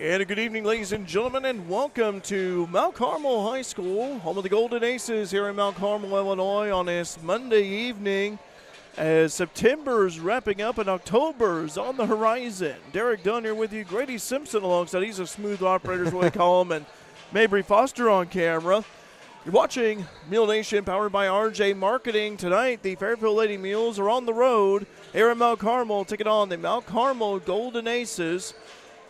And a good evening, ladies and gentlemen, and welcome to Mount Carmel High School, home of the Golden Aces here in Mount Carmel, Illinois, on this Monday evening as September's wrapping up and October's on the horizon. Derek Dunn here with you, Grady Simpson alongside. He's a smooth operator, is what we call him, and Mabry Foster on camera. You're watching Mule Nation, powered by RJ Marketing. Tonight, the Fairfield Lady Mules are on the road here in Mount Carmel, taking on the Mount Carmel Golden Aces.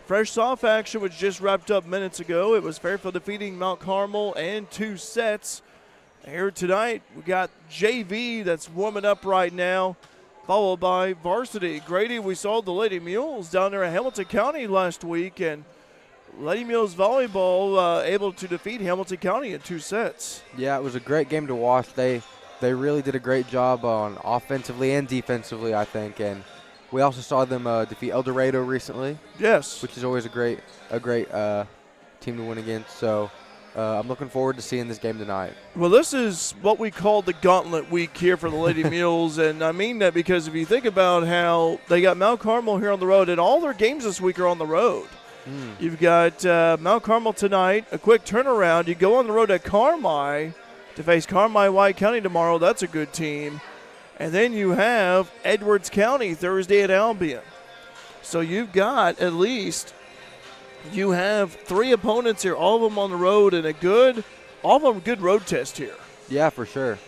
Fresh soft action, which just wrapped up minutes ago. It was Fairfield defeating Mount Carmel in 2 sets. Here tonight, we got JV that's warming up right now, followed by Varsity. Grady, we saw the Lady Mules down there at Hamilton County last week, and Lady Mules Volleyball able to defeat Hamilton County in 2 sets. Yeah, it was a great game to watch. They really did a great job on offensively and defensively, I think, and we also saw them defeat El Dorado recently. Yes. Which is always a great team to win against. So I'm looking forward to seeing this game tonight. Well, this is what we call the gauntlet week here for the Lady Mules, and I mean that because if you think about how they got Mount Carmel here on the road, and all their games this week are on the road. You've got Mount Carmel tonight, a quick turnaround. You go on the road at Carmi to face Carmi White County tomorrow. That's a good team. And then you have Edwards County Thursday at Albion. So you've got at least, you have 3 opponents here, all of them on the road, and all of them good road test here. Yeah, for sure.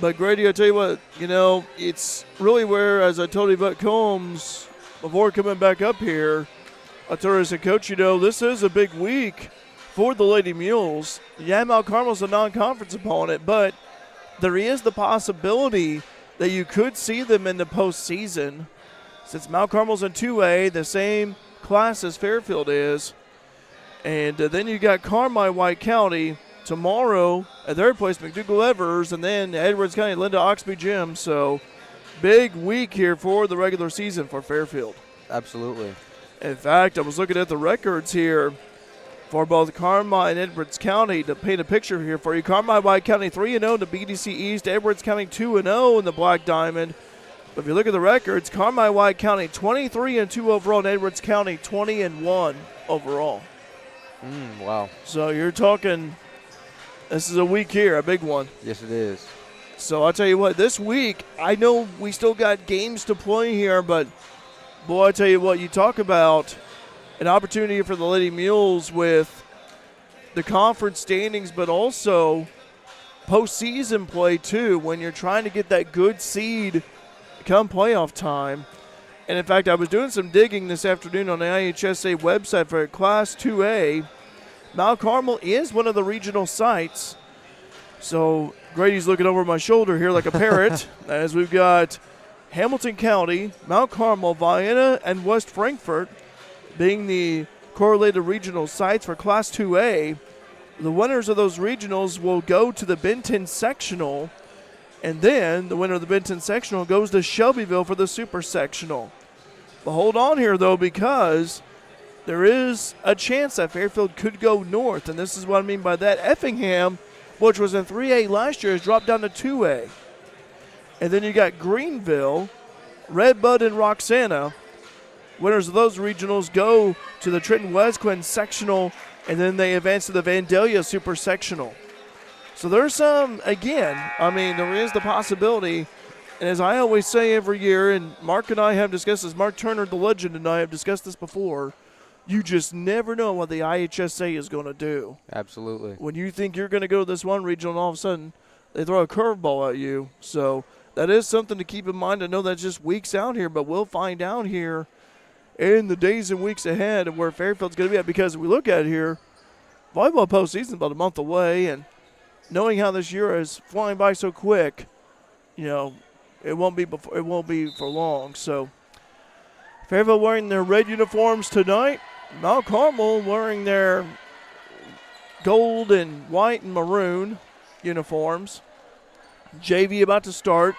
But Grady, I tell you what, it's really where, as I told you about Combs before coming back up here, I told her as a coach, this is a big week for the Lady Mules. Yeah, Mount Carmel's a non-conference opponent, but there is the possibility that you could see them in the postseason, since Mount Carmel's in 2A, the same class as Fairfield is. And then you got Carmi White County tomorrow at their place, McDougall Evers, and then Edwards County, Linda Oxby Gym. So big week here for the regular season for Fairfield. Absolutely. In fact, I was looking at the records here for both Carmi and Edwards County to paint a picture here for you. Carmi White County 3-0 in the BDC East. Edwards County 2-0 in the Black Diamond. But if you look at the records, Carmi White County 23-2 overall, and Edwards County 20-1 overall. Wow. So you're talking, this is a week here, a big one. Yes, it is. So I'll tell you what, this week, I know we still got games to play here, but boy, I tell you what, you talk about an opportunity for the Lady Mules with the conference standings, but also postseason play too, when you're trying to get that good seed come playoff time. And in fact, I was doing some digging this afternoon on the IHSA website for Class 2A. Mount Carmel is one of the regional sites. So Grady's looking over my shoulder here like a parrot as we've got Hamilton County, Mount Carmel, Vienna, and West Frankfort being the correlated regional sites for Class 2A. The winners of those regionals will go to the Benton Sectional, and then the winner of the Benton Sectional goes to Shelbyville for the Super Sectional. But hold on here, though, because there is a chance that Fairfield could go north, and this is what I mean by that. Effingham, which was in 3A last year, has dropped down to 2A. And then you got Greenville, Redbud, and Roxana. Winners of those regionals go to the Trenton-Wesquin Sectional, and then they advance to the Vandalia Super Sectional. So there's some, again, there is the possibility, and as I always say every year, and Mark and I have discussed this, Mark Turner, the legend, and I have discussed this before, you just never know what the IHSA is going to do. Absolutely. When you think you're going to go to this one regional, and all of a sudden they throw a curveball at you. So that is something to keep in mind. I know that's just weeks out here, but we'll find out here in the days and weeks ahead of where Fairfield's going to be at, because if we look at it here, volleyball postseason about a month away, and knowing how this year is flying by so quick, it won't be for long. So Fairfield wearing their red uniforms tonight. Mount Carmel wearing their gold and white and maroon uniforms. JV about to start.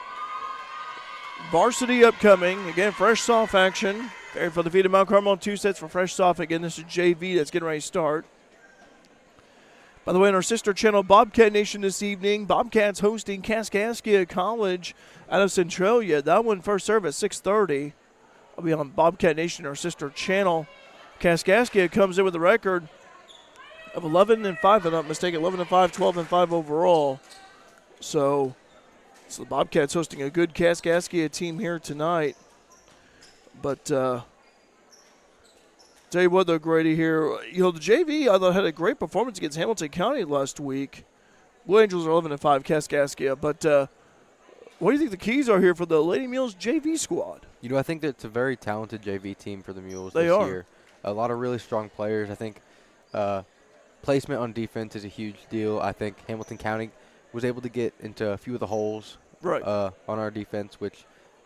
Varsity upcoming. Again, fresh soft action. Fairfield defeated Mount Carmel in 2 sets for fresh soft. Again, this is JV that's getting ready to start. By the way, on our sister channel, Bobcat Nation this evening, Bobcats hosting Kaskaskia College out of Centralia. That one first serve at 6:30. I'll be on Bobcat Nation, our sister channel. Kaskaskia comes in with a record of 11-5, if I'm not mistaken, 11-5, 12-5 overall. So the Bobcats hosting a good Kaskaskia team here tonight. But tell you what, though, Grady here, the JV I thought had a great performance against Hamilton County last week. Blue Angels are 11-5, Kaskaskia. But what do you think the keys are here for the Lady Mules JV squad? I think that it's a very talented JV team for the Mules They this are. year. A lot of really strong players. I think placement on defense is a huge deal. I think Hamilton County was able to get into a few of the holes on our defense, which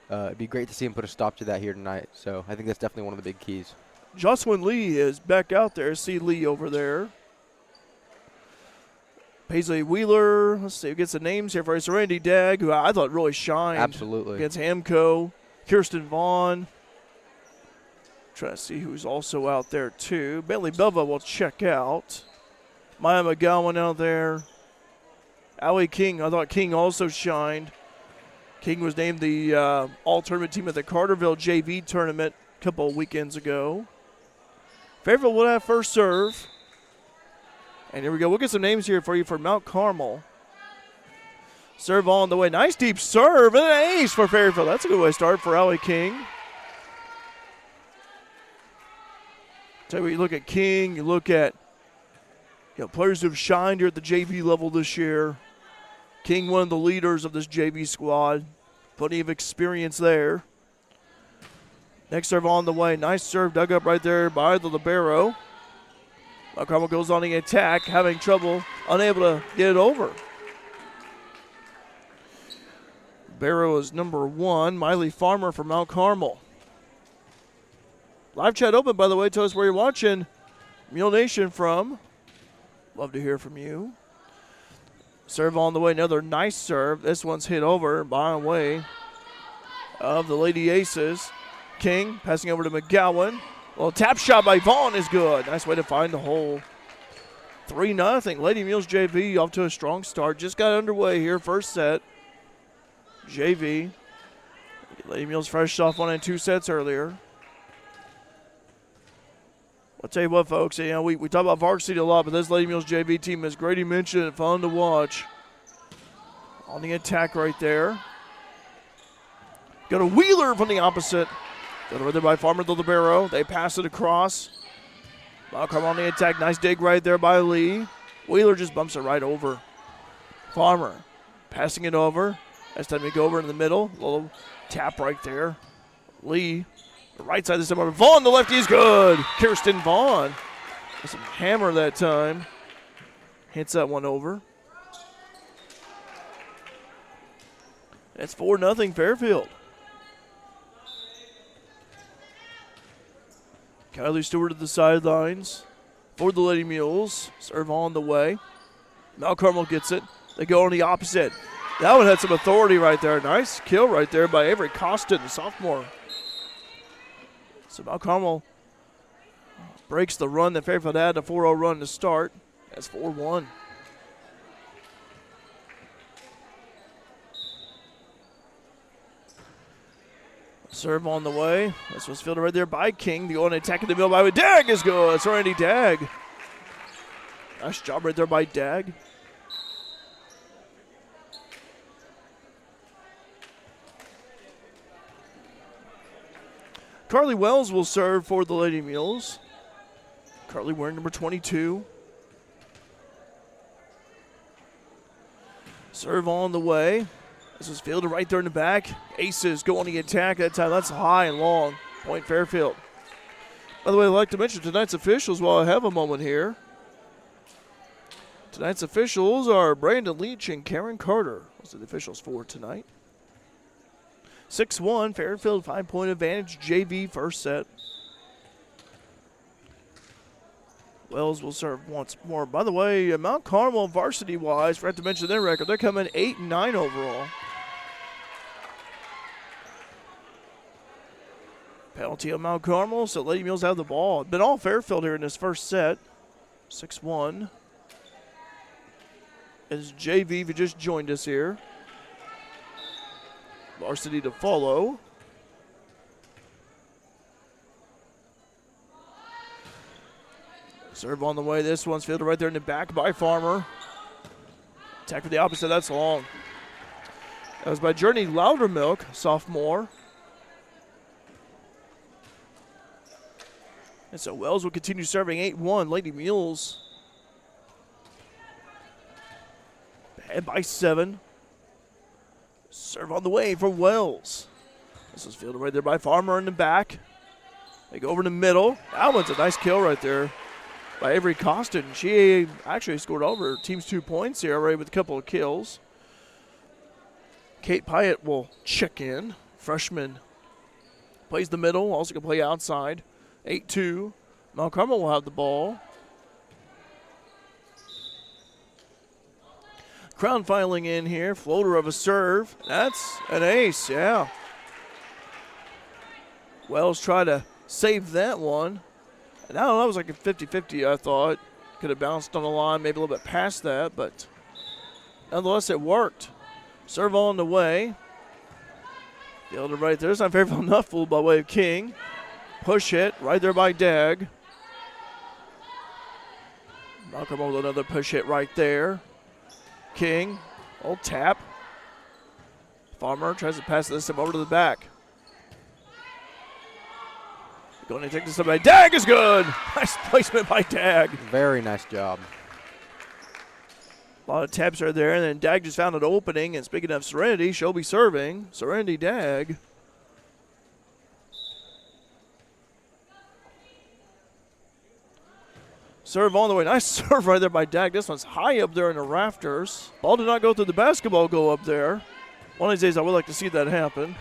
it'd be great to see him put a stop to that here tonight. So I think that's definitely one of the big keys. Jocelyn Lee is back out there. See Lee over there. Paisley Wheeler. Let's see who gets the names here for us. Randy Dagg, who I thought really shined. Absolutely. Against Hamco. Kirsten Vaughn. Trying to see who's also out there, too. Bentley Belva will check out. Maya McGowan out there. Allie King. I thought King also shined. King was named the all-tournament team at the Carterville JV tournament a couple of weekends ago. Fairfield will have first serve. And here we go. We'll get some names here for you for Mount Carmel. Serve on the way. Nice deep serve and an ace for Fairfield. That's a good way to start for Allie King. Tell you what, you look at King, you look at players who have shined here at the JV level this year. King, one of the leaders of this JV squad. Plenty of experience there. Next serve on the way. Nice serve dug up right there by the libero. Mount Carmel goes on the attack, having trouble, unable to get it over. Barrow is number 1. Miley Farmer for Mount Carmel. Live chat open, by the way. Tell us where you're watching Mule Nation from. Love to hear from you. Serve on the way. Another nice serve. This one's hit over by way of the Lady Aces. King passing over to McGowan. Well, tap shot by Vaughn is good. Nice way to find the hole. 3-0. Lady Mules JV off to a strong start. Just got underway here. First set. JV. Lady Mules fresh off 1 and 2 sets earlier. I'll tell you what, folks. We talk about Varsity a lot, but this Lady Mules JV team, as Grady mentioned, fun to watch. On the attack right there. Got a Wheeler from the opposite. Got over there by Farmer the libero. They pass it across. Mount Carmel on the attack. Nice dig right there by Lee. Wheeler just bumps it right over. Farmer passing it over. That's time we go over in the middle. Little tap right there. Lee, the right side this time. Vaughn, the lefty is good. Kirsten Vaughn with some hammer that time. Hits that one over. That's 4-0 Fairfield. Kylie Stewart at the sidelines for the Lady Mules. Serve on the way. Mount Carmel gets it. They go on the opposite. That one had some authority right there. Nice kill right there by Avery Costin, the sophomore. So Mount Carmel breaks the run that Fairfield had, a 4-0 run to start. That's 4-1. Serve on the way. This was fielded right there by King. The on attack in the middle by Dagg is good. It's Randy Dagg. Nice job right there by Dagg. Carly Wells will serve for the Lady Mules. Carly wearing number 22. Serve on the way. This was fielded right there in the back. Aces go on the attack that time. That's high and long. Point Fairfield. By the way, I'd like to mention tonight's officials while I have a moment here. Tonight's officials are Brandon Leach and Karen Carter. Those are the officials for tonight. 6-1, Fairfield 5-point advantage. JV first set. Wells will serve once more. By the way, Mount Carmel varsity-wise, forgot to mention their record. They're coming 8-9 overall. Penalty on Mount Carmel, so Lady Mules have the ball. Been all Fairfield here in this first set. 6-1. As JV, if you just joined us here. Varsity to follow. Serve on the way. This one's fielded right there in the back by Farmer. Attack for the opposite. That's long. That was by Journey Loudermilk, sophomore. And so Wells will continue serving 8-1. Lady Mules ahead by 7. Serve on the way for Wells. This was fielded right there by Farmer in the back. They go over the middle. That one's a nice kill right there by Avery Costin. She actually scored over her team's 2 points here already with a couple of kills. Kate Pyatt will check in. Freshman plays the middle, also can play outside. 8-2. Mount Carmel will have the ball. Crown filing in here. Floater of a serve. That's an ace, yeah. Wells tried to save that one. And I don't know, that was like a 50-50, I thought. Could have bounced on the line, maybe a little bit past that, but nonetheless, it worked. Serve on the way. Fielded right there. It's not Fairfield Nuffle by way of King. Push hit right there by Dag. Malcolm with another push hit right there. King, old tap. Farmer tries to pass this time over to the back. Going to take this up by Dag is good. Nice placement by Dag. Very nice job. A lot of taps are there, and then Dag just found an opening. And speaking of Serenity, she'll be serving. Serenity Dag. Serve on the way. Nice serve right there by Dag. This one's high up there in the rafters. Ball did not go through the basketball, go up there. One of these days I would like to see that happen.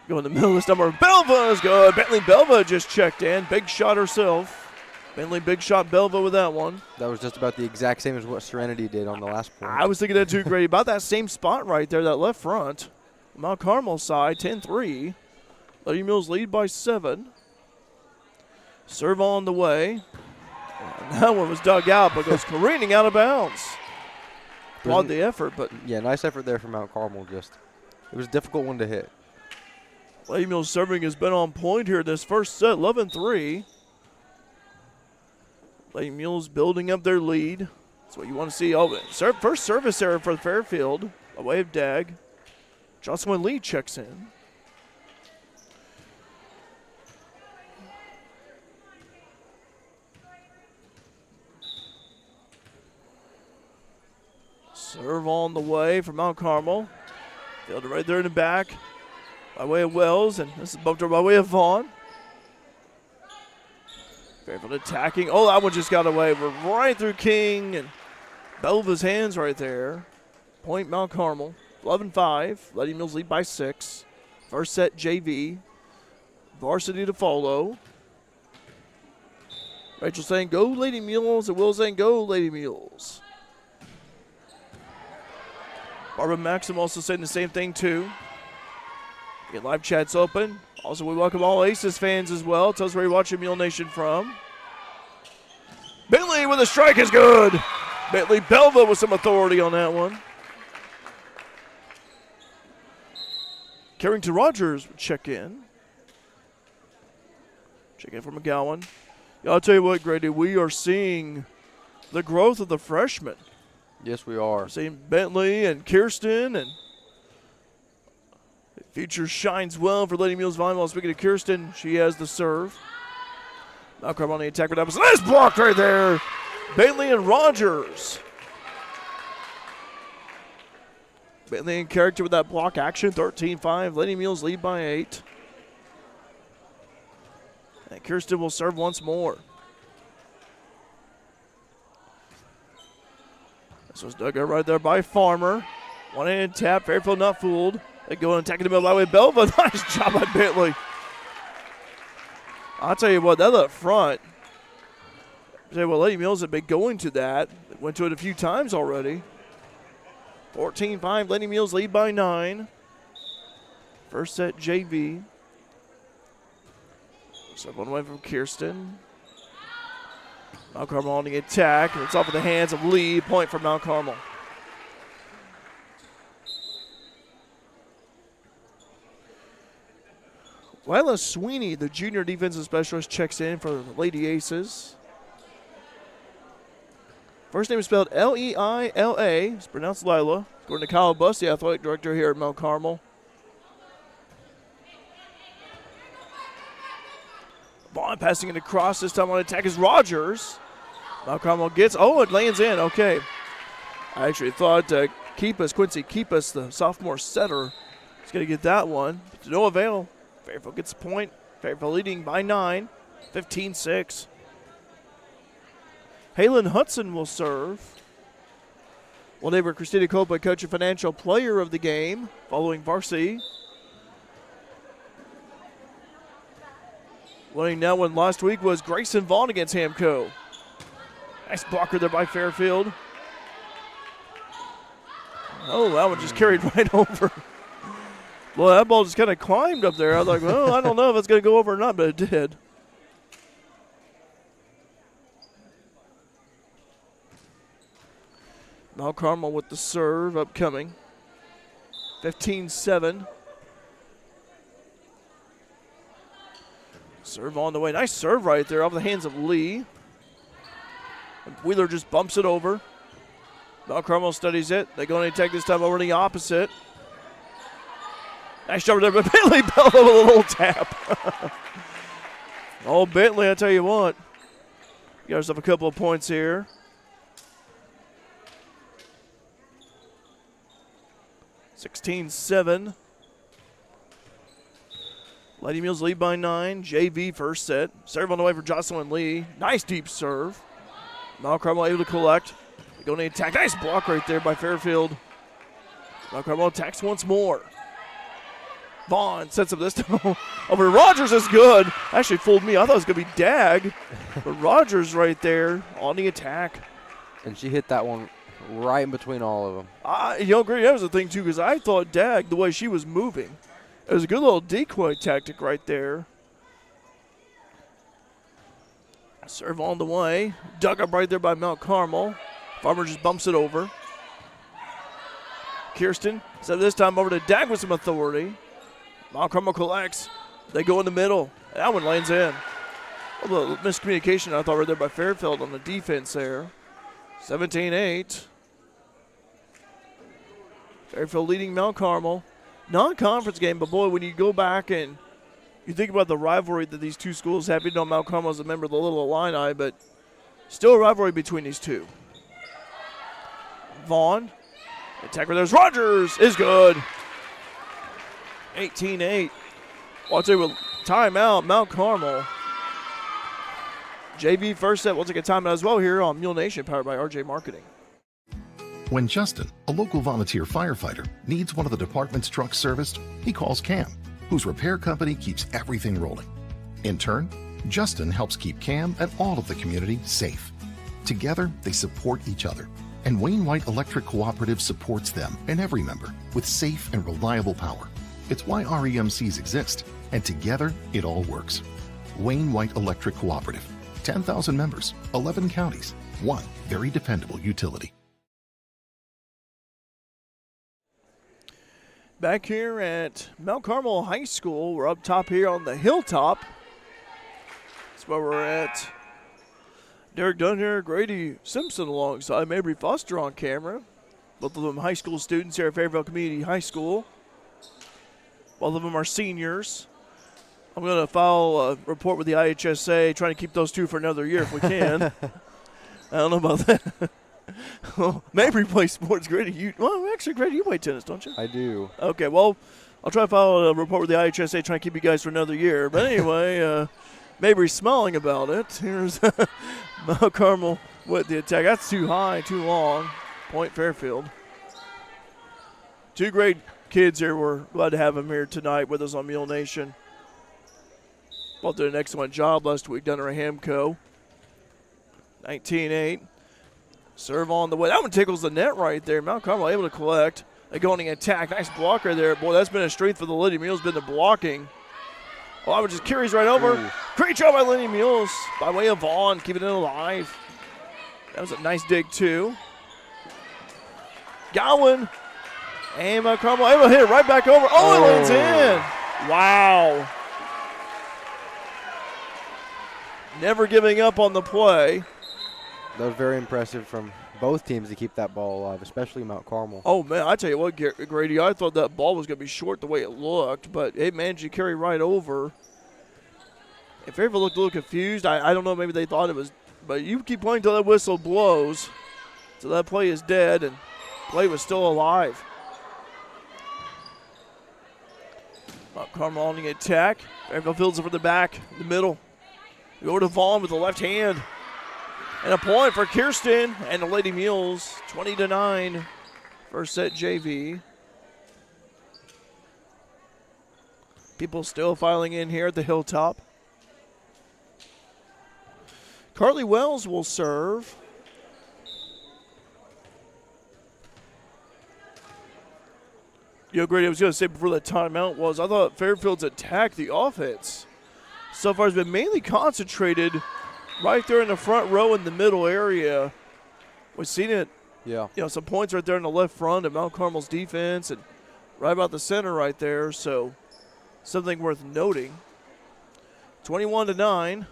Go in the middle of this number. Belva is good. Bentley Belva just checked in. Big shot herself. Bentley big shot Belva with that one. That was just about the exact same as what Serenity did on the last point. I was thinking that too, Grady. About that same spot right there, that left front. Mount Carmel side, 10-3. Lady Mules lead by 7. Serve on the way. And that one was dug out, but goes careening out of bounds. Applaud the effort, but yeah, nice effort there from Mount Carmel. It was a difficult one to hit. Lady Mules serving has been on point here this first set, 11-3. Lady Mules building up their lead. That's what you want to see. Oh, first service error for Fairfield. Away of Dag. Jocelyn Lee checks in. Serve on the way for Mount Carmel. Fielded right there in the back by way of Wells, and this is bumped over by way of Vaughn. Fairfield attacking. Oh, that one just got away. We're right through King and Belva's hands right there. Point Mount Carmel. 11-5. Lady Mules lead by 6. First set JV. Varsity to follow. Rachel saying go Lady Mules, and Will saying go Lady Mules. Barbara Maxim also saying the same thing too. Get live chats open. Also, we welcome all Aces fans as well. Tell us where you're watching Mule Nation from. Bentley with a strike is good. Bentley Belva with some authority on that one. Carrington Rogers would check in. Check in for McGowan. Yeah, I'll tell you what, Grady, we are seeing the growth of the freshmen. Yes, we are. We're seeing Bentley and Kirsten, and future shines well for Lady Mules volleyball. Speaking of Kirsten, she has the serve. Malcolm on the attack with that. Nice block right there. Bentley and Rogers. Bentley in character with that block action. 13-5. Lady Mules lead by 8. And Kirsten will serve once more. This was dug out right there by Farmer. One-handed tap. Fairfield not fooled. They go and attack in the middle by way of Belva. Nice job by Bentley. I'll tell you what, that up front. I'll tell you what, Lady Mules have been going to that. They went to it a few times already. 14-5. Lady Mules lead by 9. First set JV. So one away from Kirsten. Mount Carmel on the attack. It's off of the hands of Lee. Point for Mount Carmel. Lila Sweeney, the junior defensive specialist, checks in for the Lady Aces. First name is spelled Leila. It's pronounced Lila. According to Kyle Buss, the athletic director here at Mount Carmel. Vaughn passing it across. This time on attack is Rogers. Mount Carmel gets, it lands in. Okay. I actually thought Quincy Keepus, the sophomore setter, is going to get that one. But to no avail. Fairfield gets a point. Fairfield leading by 9, 15-6. Halen Hudson will serve. Well, neighbor Christina Copa, coach and financial player of the game, following Varsity. Winning that one last week was Grayson Vaughn against Hamco. Nice blocker there by Fairfield. Oh, that one just carried right over. Well, that ball just kind of climbed up there. I was like, well, I don't know if it's going to go over or not, but it did. Mount Carmel with the serve upcoming. 15-7. Serve on the way. Nice serve right there off the hands of Lee. Wheeler just bumps it over. Mount Carmel studies it. They go and take this time over to the opposite. Nice shot there, but Bentley Bell with a little tap. Oh, Bentley, I tell you what. You got yourself a couple of points here. (16-7). Lady Mules lead by 9. JV first set. Serve on the way for Jocelyn Lee. Nice deep serve. Mount Carmel able to collect. They go to attack. Nice block right there by Fairfield. Mount Carmel attacks once more. Vaughn sets up this time. Over Rogers is good. Actually fooled me. I thought it was going to be Dag. But Rogers right there on the attack. And she hit that one right in between all of them. Grady, that was the thing, too, because I thought Dag, the way she was moving, it was a good little decoy tactic right there. Serve on the way. Dug up right there by Mount Carmel. Farmer just bumps it over. Kirsten set this time over to Dag with some authority. Mount Carmel collects. They go in the middle. That one lands in. A little miscommunication, I thought, right there by Fairfield on the defense there. 17-8. Fairfield leading Mount Carmel. Non-conference game, but boy, when you go back and you think about the rivalry that these two schools have, even though Mount Carmel is a member of the Little Illini, but still a rivalry between these two. Vaughn, attacker, there's Rogers, is good. 18-8. Well, I'll tell you what, timeout, Mount Carmel. JV first set, we'll take a timeout as well here on Mule Nation, powered by RJ Marketing. When Justin, a local volunteer firefighter, needs one of the department's trucks serviced, he calls Cam, whose repair company keeps everything rolling. In turn, Justin helps keep Cam and all of the community safe. Together, they support each other, and Wayne White Electric Cooperative supports them and every member with safe and reliable power. It's why REMCs exist, and together, it all works. Wayne White Electric Cooperative, 10,000 members, 11 counties, one very dependable utility. Back here at Mount Carmel High School, we're up top here on the hilltop. That's where we're at. Derek Dunn here, Grady Simpson alongside Mabry Foster on camera. Both of them high school students here at Fairfield Community High School. Both of them are seniors. I'm going to file a report with the IHSA, trying to keep those two for another year if we can. I don't know about that. Well, Mabry plays sports. Grady, actually, Grady, you play tennis, don't you? I do. Okay, well, I'll try to file a report with the IHSA, trying to keep you guys for another year. But anyway, Mabry's smiling about it. Here's Mount Carmel with the attack. That's too high, too long. Point Fairfield. Two great kids here. We're glad to have them here tonight with us on Mule Nation. Both did an excellent job last week down at Hamco. 19-8. Serve on the way. That one tickles the net right there. Mount Carmel able to collect. They go on the attack. Nice blocker there. Boy, that's been a strength for the Lady Mules, been the blocking. Oh, I was just carries right over. Ooh. Great job by Lady Mules by way of Vaughn, keeping it alive. That was a nice dig, too. Gowan. And Mount Carmel able to hit it right back over. Oh, it lands in. Wow. Never giving up on the play. That was very impressive from both teams to keep that ball alive, especially Mount Carmel. Oh, man, I tell you what, Grady, I thought that ball was going to be short the way it looked, but it managed to carry right over. If Fairfield looked a little confused, I don't know, maybe they thought it was, but you keep playing until that whistle blows. So that play is dead, and play was still alive. Mount Carmel on the attack. Fairfield fields it for the back, the middle. We go to Vaughn with the left hand. And a point for Kirsten and the Lady Mules, 20-9. First set JV. People still filing in here at the Hilltop. Carly Wells will serve. Grady, I was going to say before that timeout was, I thought Fairfield's attack, the offense, so far has been mainly concentrated right there in the front row in the middle area. We've seen it, some points right there in the left front of Mount Carmel's defense and right about the center right there, so something worth noting. 21-9.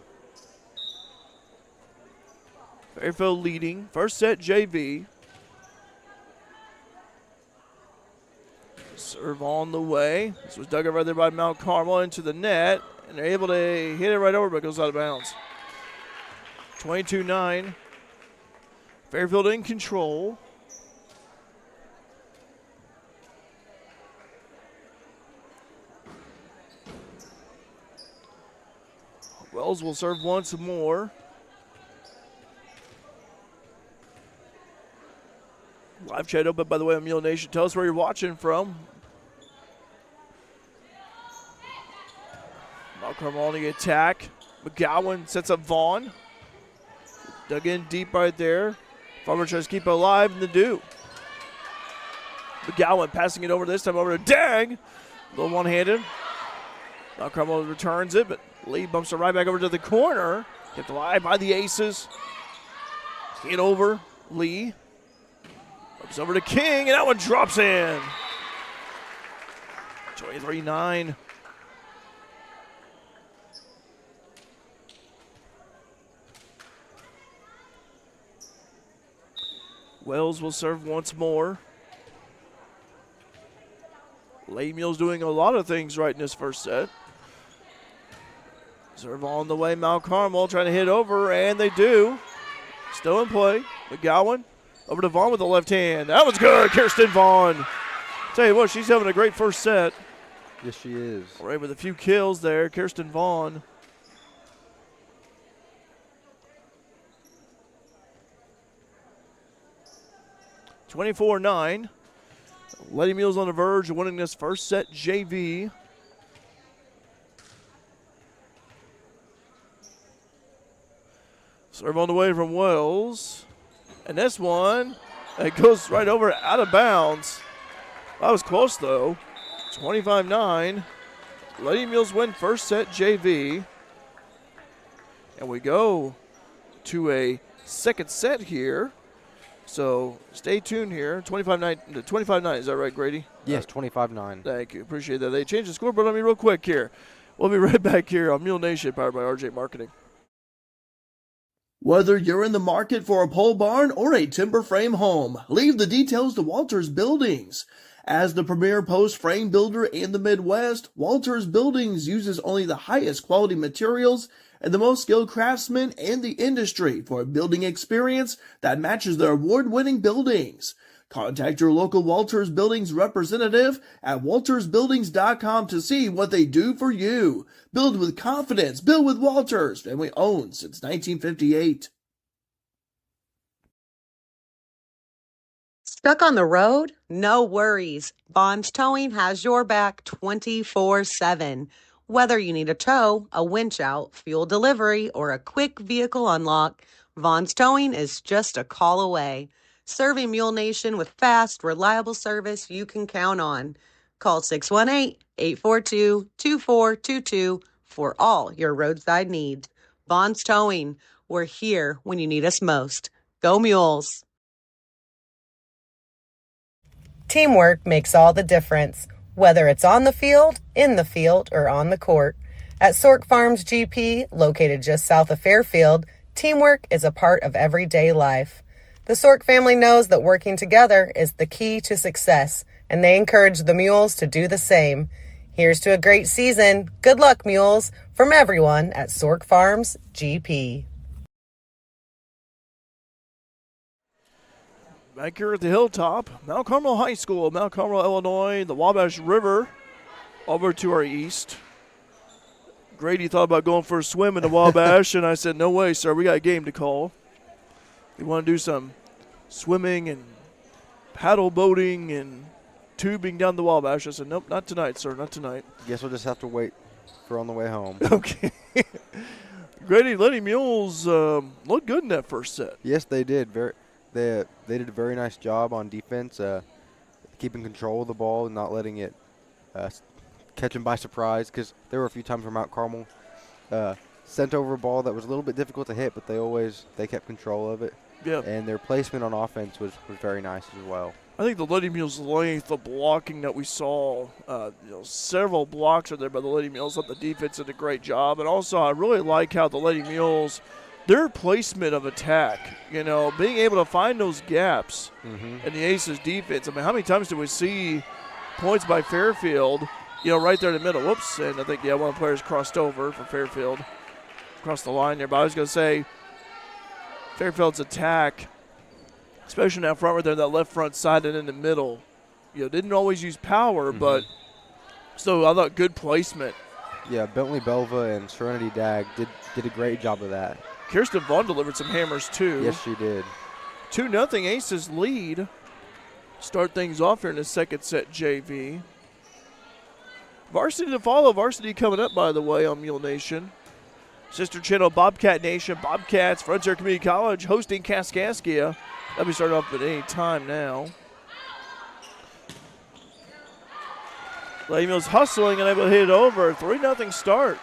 Fairfield leading. First set JV. Serve on the way. This was dug up right there by Mount Carmel into the net, and they're able to hit it right over, but it goes out of bounds. 22-9. Fairfield in control. Wells will serve once more. Live chat open, by the way, on Mule Nation. Tell us where you're watching from. Mount Carmel on the attack. McGowan sets up Vaughn. Dug in deep right there. Farmer tries to keep it alive, and they do. McGowan passing it over this time over to Dang. A little one-handed. Mount Carmel returns it, but Lee bumps it right back over to the corner. Kept alive by the Aces. Hit over Lee. Bumps over to King, and that one drops in. 23-9. Wells will serve once more. Lady Mules doing a lot of things right in this first set. Serve on the way, Mount Carmel trying to hit over, and they do. Still in play. McGowan over to Vaughn with the left hand. That was good, Kirsten Vaughn. Tell you what, she's having a great first set. Yes, she is. All right, with a few kills there, Kirsten Vaughn. (24-9). Lady Mules on the verge of winning this first set JV. Serve on the way from Wells. And this one, it goes right over out of bounds. That was close though. 25-9. Lady Mules win first set JV. And we go to a second set here. So stay tuned here. 25-9, is that right, Grady? Yes, 25-9. Thank you. Appreciate that. They changed the scoreboard on me real quick here. We'll be right back here on Mule Nation, powered by RJ Marketing. Whether you're in the market for a pole barn or a timber frame home, leave the details to Walters Buildings. As the premier post frame builder in the Midwest, Walters Buildings uses only the highest quality materials and the most skilled craftsmen in the industry for a building experience that matches their award-winning buildings. Contact your local Walters Buildings representative at waltersbuildings.com to see what they do for you. Build with confidence. Build with Walters. Family owned since 1958. Stuck on the road? No worries. Bonds Towing has your back 24/7. Whether you need a tow, a winch out, fuel delivery, or a quick vehicle unlock, Vaughn's Towing is just a call away. Serving Mule Nation with fast, reliable service you can count on. Call 618-842-2422 for all your roadside needs. Vaughn's Towing, we're here when you need us most. Go Mules! Teamwork makes all the difference, whether it's on the field, in the field, or on the court. At Sork Farms GP, located just south of Fairfield, teamwork is a part of everyday life. The Sork family knows that working together is the key to success, and they encourage the Mules to do the same. Here's to a great season. Good luck, Mules, from everyone at Sork Farms GP. Back here at the hilltop, Mount Carmel High School, Mount Carmel, Illinois, the Wabash River over to our east. Grady thought about going for a swim in the Wabash, and I said, no way, sir, we got a game to call. We want to do some swimming and paddle boating and tubing down the Wabash. I said, nope, not tonight, sir, not tonight. Guess we'll just have to wait for on the way home. Okay. Grady, Lady Mules looked good in that first set. Yes, they did. They did a very nice job on defense, keeping control of the ball and not letting it catch them by surprise, because there were a few times where Mount Carmel sent over a ball that was a little bit difficult to hit, but they kept control of it. Yeah. And their placement on offense was very nice as well. I think the Lady Mules' length of blocking that we saw, several blocks are there by the Lady Mules. On the defense did a great job. And also, I really like how the Lady Mules, their placement of attack, being able to find those gaps in the Aces defense. I mean, how many times do we see points by Fairfield, right there in the middle? Whoops. And I think, one of the players crossed over for Fairfield, across the line there. But I was going to say, Fairfield's attack, especially in that front right there, that left front side and in the middle, didn't always use power, but so I thought good placement. Yeah, Bentley Belva and Serenity Dagg did a great job of that. Kirsten Vaughn delivered some hammers too. Yes, she did. 2-0 Aces lead. Start things off here in the second set, JV. Varsity to follow. Varsity coming up, by the way, on Mule Nation. Sister channel Bobcat Nation. Bobcats, Frontier Community College hosting Kaskaskia. That'll be starting off at any time now. Lady Mules hustling and able to hit it over. 3-0 start.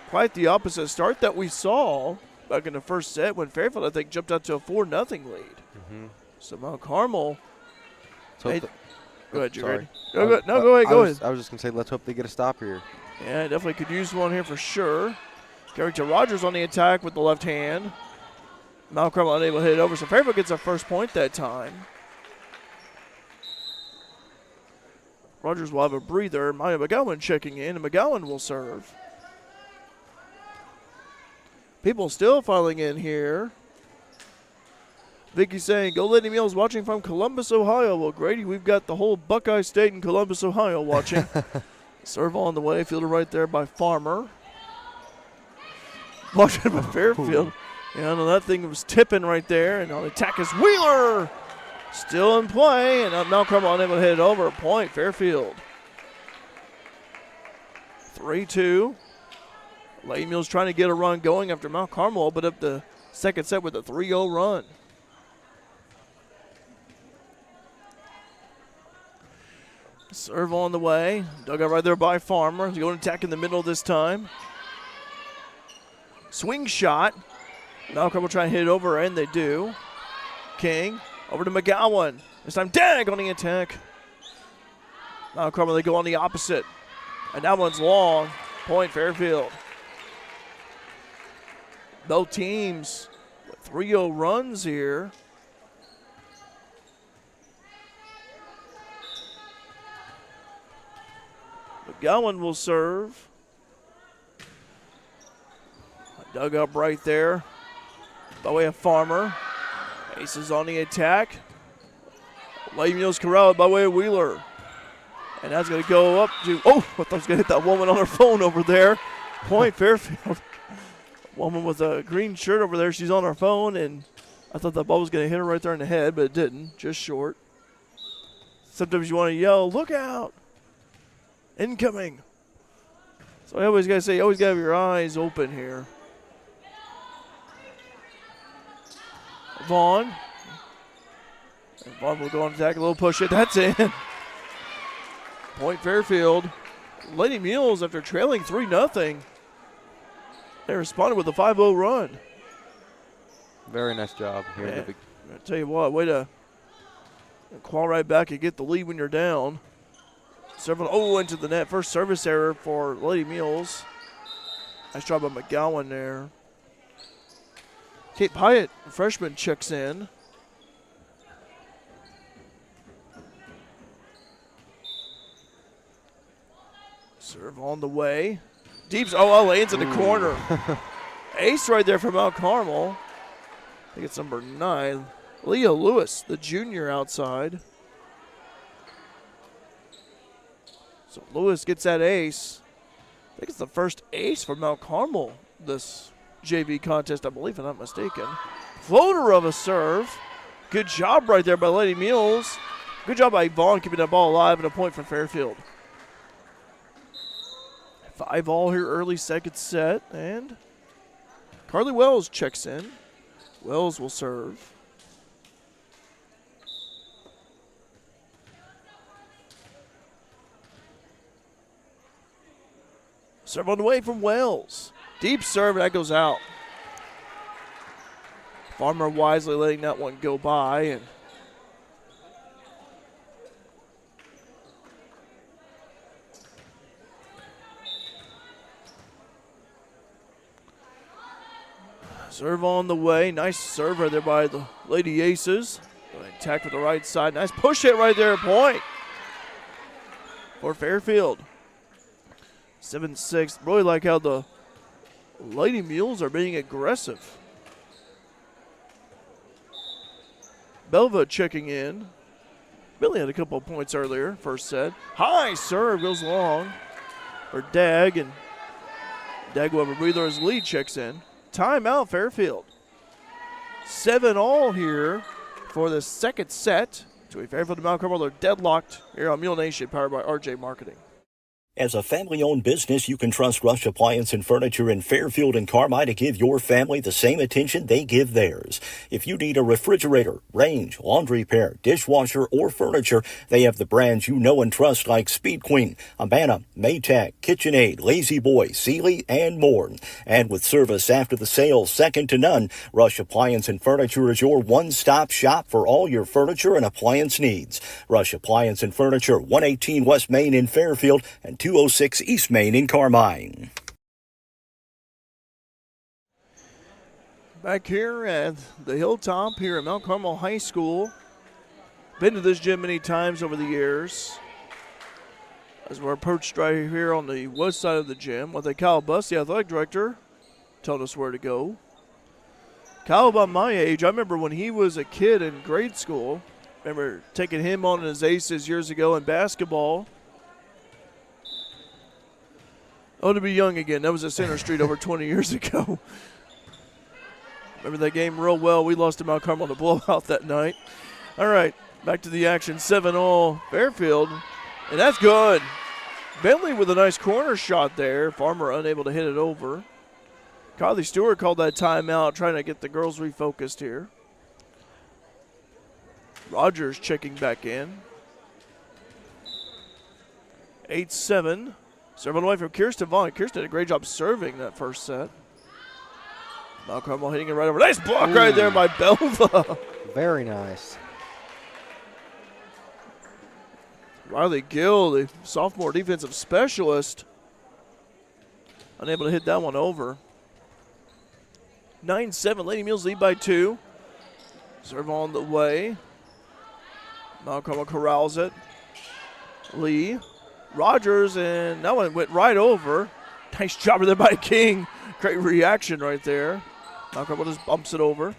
Quite the opposite start that we saw back in the first set when Fairfield, I think, jumped out to a 4-0 lead. So Mount Carmel. Go ahead, Grady. Go ahead. Go ahead. I was just going to say, let's hope they get a stop here. Yeah, definitely could use one here for sure. Carrington Rogers on the attack with the left hand. Mount Carmel unable to hit it over, so Fairfield gets a first point that time. Rogers will have a breather. Maya McGowan checking in, and McGowan will serve. People still filing in here. Vicky saying, go Lady Mules watching from Columbus, Ohio. Well, Grady, we've got the whole Buckeye State in Columbus, Ohio watching. Serve on the way, fielded right there by Farmer. Watching by Fairfield. Yeah, I know that thing was tipping right there. And on the attack is Wheeler. Still in play. And Mount Carmel unable to hit it over. A point, Fairfield. 3-2. Lady Mules trying to get a run going after Mount Carmel opened up the second set with a 3-0 run. Serve on the way. Dug out right there by Farmer. He's going to attack in the middle this time. Swing shot. Mount Carmel trying to hit it over, and they do. King over to McGowan. This time Dagg on the attack. Mount Carmel, they go on the opposite. And that one's long. Point Fairfield. Both teams with 3-0 runs here. McGowan will serve. Dug up right there by way of Farmer. Aces on the attack. Lady Mules Corral by way of Wheeler. And that's going to go up to, I thought I was going to hit that woman on her phone over there. Point Fairfield. Woman with a green shirt over there, she's on her phone, and I thought that ball was going to hit her right there in the head, but it didn't, just short. Sometimes you want to yell, look out, incoming. So I always got to say, you always got to have your eyes open here. Vaughn. And Vaughn will go on attack, a little push it. That's in. Point Fairfield. Lady Mules, after trailing 3-0, they responded with a 5-0 run. Very nice job here. I tell you what, way to claw right back and get the lead when you're down. Several into the net. First service error for Lady Mules. Nice job by McGowan there. Kate Pyatt, freshman, checks in. Serve on the way. Deep, lands in the corner. Ace right there from Mount Carmel. I think it's number 9. Leo Lewis, the junior outside. So Lewis gets that ace. I think it's the first ace for Mount Carmel this JV contest, I believe, if I'm not mistaken. Floater of a serve. Good job right there by Lady Mules. Good job by Vaughn keeping that ball alive, and a point for Fairfield. 5-all here early second set, and Carly Wells checks in. Wells will serve. Serve on the way from Wells. Deep serve, and that goes out. Farmer wisely letting that one go by, and serve on the way. Nice serve right there by the Lady Aces. Attack with the right side. Nice push hit right there, point for Fairfield. 7-6. Really like how the Lady Mules are being aggressive. Belva checking in. Billy had a couple of points earlier, first set. High serve goes long for Dag, and Dag will have a breather as lead checks in. Timeout, Fairfield. 7-all here for the second set. Between Fairfield and Mount Carmel, they're deadlocked here on Mule Nation, powered by RJ Marketing. As a family-owned business, you can trust Rush Appliance and Furniture in Fairfield and Carmel to give your family the same attention they give theirs. If you need a refrigerator, range, laundry pair, dishwasher, or furniture, they have the brands you know and trust like Speed Queen, Amana, Maytag, KitchenAid, Lazy Boy, Sealy, and more. And with service after the sale second to none, Rush Appliance and Furniture is your one-stop shop for all your furniture and appliance needs. Rush Appliance and Furniture, 118 West Main in Fairfield and 206 East Main in Carmine. Back here at the Hilltop here at Mount Carmel High School. Been to this gym many times over the years. As we're approached right here on the west side of the gym with Kyle Buss, the athletic director, telling us where to go. Kyle, about my age, I remember when he was a kid in grade school. I remember taking him on as aces years ago in basketball. Oh, to be young again. That was at Center Street over 20 years ago. Remember that game real well. We lost to Mount Carmel in a blowout that night. All right, back to the action. 7-all Fairfield, and that's good. Bentley with a nice corner shot there. Farmer unable to hit it over. Carly Stewart called that timeout, trying to get the girls refocused here. Rogers checking back in. 8-7. Serve on the way from Kirsten Vaughn. Kirsten did a great job serving that first set. Mount Carmel hitting it right over. Nice block right there by Belva. Very nice. Riley Gill, the sophomore defensive specialist, unable to hit that one over. 9-7. Lady Mules lead by 2. Serve on the way. Mount Carmel corrals it. Lee. Rogers, and that one went right over. Nice job there by King. Great reaction right there. Mount Carmel just bumps it over.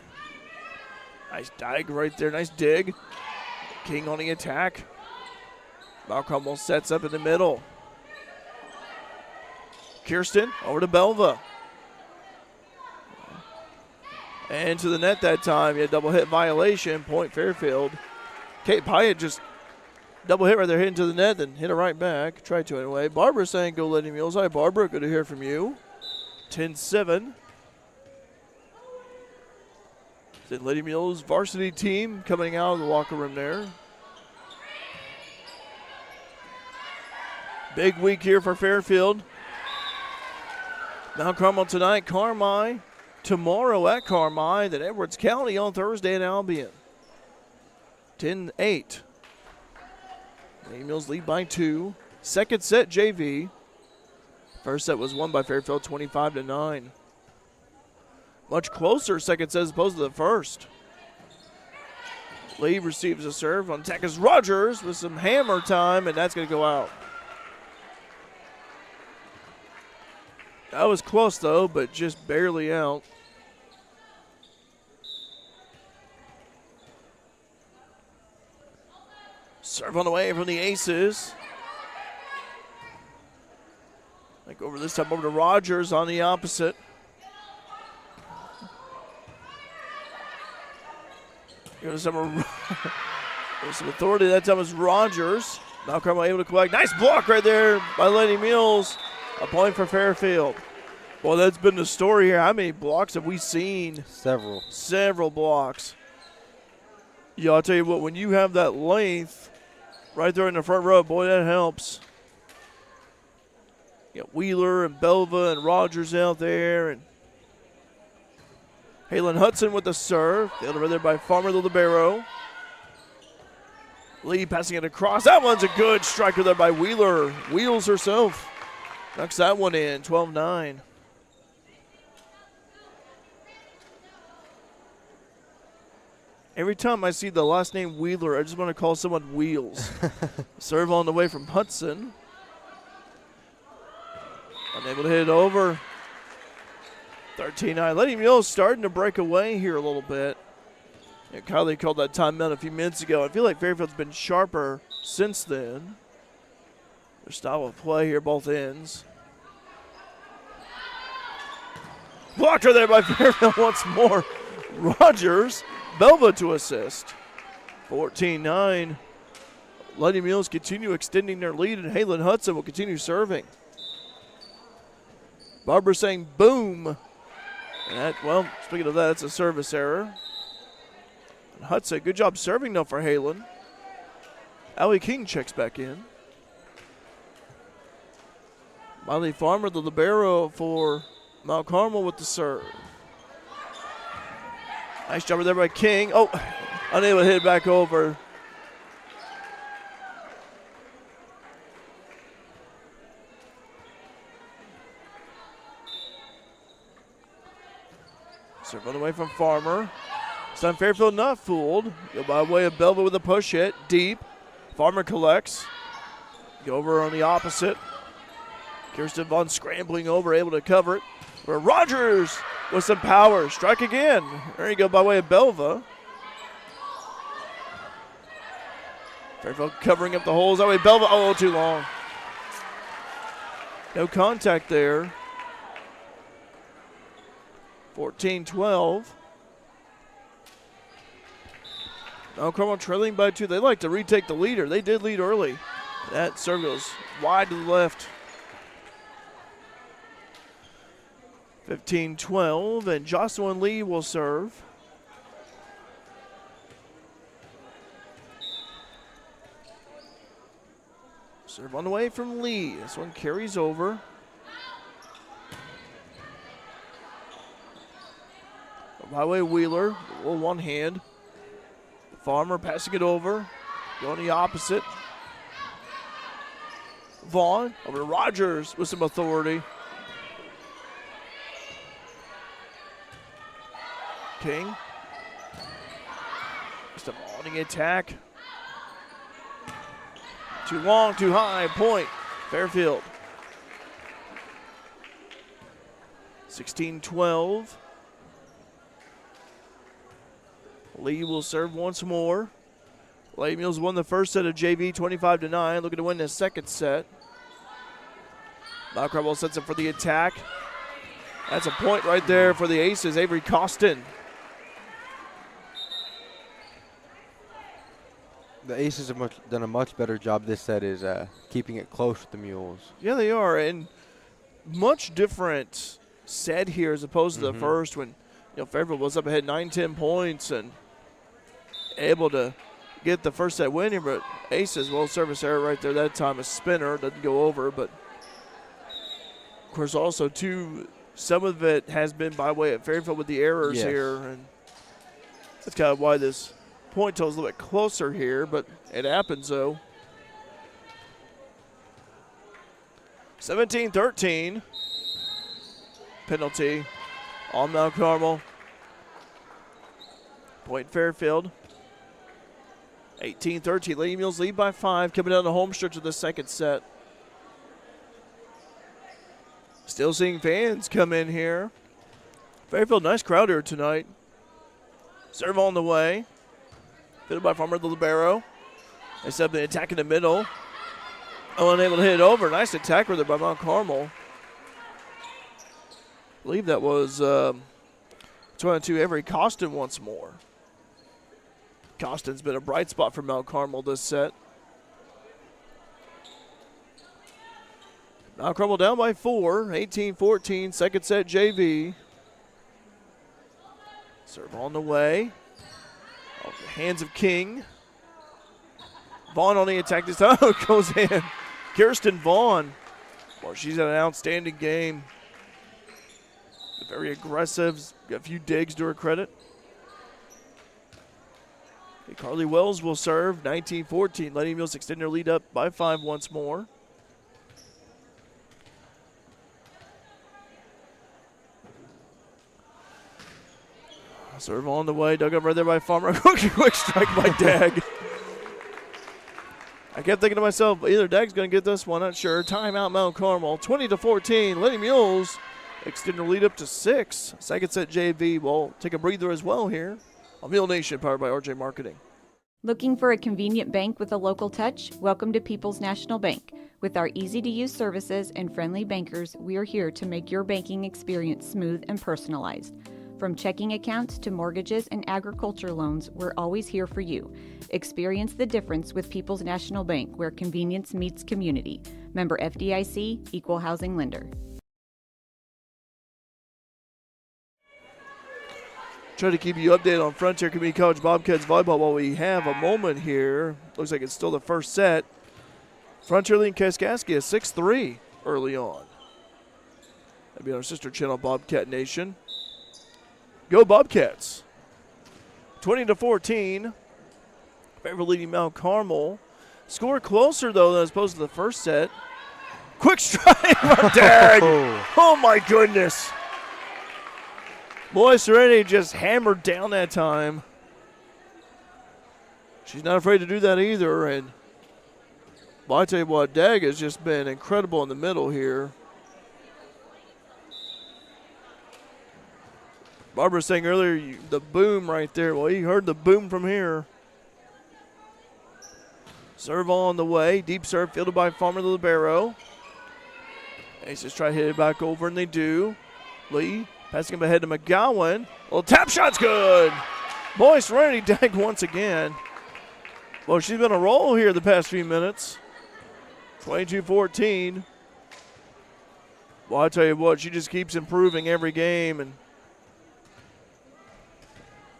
Nice dig right there. Nice dig. King on the attack. Mount Carmel sets up in the middle. Kirsten over to Belva. And to the net that time. Yeah, double hit violation. Point Fairfield. Kate Pyatt just double hit right there, hitting to the net, then hit it right back. Tried to anyway. Barbara saying go Lady Mules. Hi, Barbara. Good to hear from you. 10-7. The Lady Mules varsity team coming out of the locker room there. Big week here for Fairfield. Mount Carmel tonight, Carmine. Tomorrow at Carmine, then Edwards County on Thursday in Albion. 10-8. Lady Mules lead by 2. Second set, JV. First set was won by Fairfield, 25-9. Much closer second set as opposed to the first. Lee receives a serve on attack is Rogers with some hammer time, and that's going to go out. That was close, though, but just barely out. Serve on the way from the Aces. Like over this time over to Rogers on the opposite. There's some authority. That time was Rogers. Now Carmel able to collect. Nice block right there by Lady Mules. A point for Fairfield. Well, that's been the story here. How many blocks have we seen? Several. Several blocks. Yeah, I'll tell you what, when you have that length right there in the front row, boy, that helps. You got Wheeler and Belva and Rogers out there. And Halen Hudson with the serve. Fielded right there by Farmer the libero. Lee passing it across. That one's a good striker there by Wheeler. Wheels herself. Knocks that one in, 12-9. Every time I see the last name Wheeler, I just want to call someone Wheels. Serve on the way from Hudson. Unable to hit it over. 13-9. Lady Mules starting to break away here a little bit. Yeah, Kylie called that timeout a few minutes ago. I feel like Fairfield's been sharper since then. Their style of play here, both ends. Blocker there by Fairfield once more. Rogers, Belva to assist. 14-9. Lady Mules continue extending their lead, and Halen Hudson will continue serving. Barber saying boom. And that, well, speaking of that, it's a service error. And Hudson, good job serving though for Halen. Allie King checks back in. Miley Farmer, the libero for Mount Carmel with the serve. Nice job there by King. Oh, unable to hit it back over. Serve on the way from Farmer. Sun Fairfield not fooled. Go by way of Belva with a push hit. Deep. Farmer collects. Go over on the opposite. Kirsten Vaughn scrambling over, able to cover it. Where Rogers with some power. Strike again. There you go by way of Belva. Fairfield covering up the holes. That way Belva, oh, too long. No contact there. 14-12. Now Carmel trailing by 2. They like to retake the leader. They did lead early. That serve goes wide to the left. 15-12, and Jocelyn Lee will serve. Serve on the way from Lee. This one carries over. Byway Wheeler, a little one hand. Farmer passing it over. Going the opposite. Vaughn over to Rogers with some authority. King. Just a morning attack. Too long, too high. Point. Fairfield. 16-12. Lee will serve once more. Lady Mules won the first set of JV 25-9. Looking to win the second set. Mount Carmel sets up for the attack. That's a point right there for the Aces. Avery Costin. The Aces have done a much better job this set is keeping it close with the Mules. Yeah, they are. And much different set here as opposed to the first when Fairfield was up ahead 9-10 points and able to get the first set win here, but Aces, well, service error right there that time. A spinner, doesn't go over, but of course also too, some of it has been by way of Fairfield with the errors here, and that's kind of why this point total is a little bit closer here, but it happens though. 17-13. Penalty on Mount Carmel. Point Fairfield. 18-13. Lady Mules lead by 5. Coming down the home stretch of the second set. Still seeing fans come in here. Fairfield, nice crowd here tonight. Serve on the way. Fitted by Farmer the libero. They set up the attack in the middle. Unable to hit it over. Nice attack there by Mount Carmel. I believe that was 22 Avery Costin once more. Costin's been a bright spot for Mount Carmel this set. Mount Carmel down by 4, 18-14, second set JV. Serve on the way. Off the hands of King. Vaughn on the attack this time. Goes in. Kirsten Vaughn. Well, she's had an outstanding game. Very aggressive. Got a few digs to her credit. Okay, Carly Wells will serve. 19-14. Lady Mules extend their lead up by 5 once more. Serve on the way. Dug up right there by Farmer. Quick strike by Dag. I kept thinking to myself, either Dag's going to get this one, not sure. Timeout Mount Carmel. 20-14. Lady Mules extend their lead up to 6. Second set JV will take a breather as well here on Mule Nation, powered by RJ Marketing. Looking for a convenient bank with a local touch? Welcome to People's National Bank. With our easy-to-use services and friendly bankers, we are here to make your banking experience smooth and personalized. From checking accounts to mortgages and agriculture loans, we're always here for you. Experience the difference with People's National Bank, where convenience meets community. Member FDIC, Equal Housing Lender. Try to keep you updated on Frontier Community College Bobcats volleyball while we have a moment here. Looks like it's still the first set. Frontier leading Kaskaskia 6-3 early on. That'd be on our sister channel, Bobcat Nation. Go Bobcats. 20-14. Favorite leading Mount Carmel. Score closer, though, than as opposed to the first set. Quick strike from Dag. Oh, my goodness. Boy, Serenity just hammered down that time. She's not afraid to do that either. And well, I tell you what, Dag has just been incredible in the middle here. Barbara was saying earlier, the boom right there. Well, you heard the boom from here. Serve on the way. Deep serve fielded by Farmer the libero. Aces try to hit it back over, and they do. Lee passing him ahead to McGowan. Well, tap shot's good. Boy, Serenity Dag once again. Well, she's been a roll here the past few minutes. 22-14. Well, I tell you what, she just keeps improving every game, and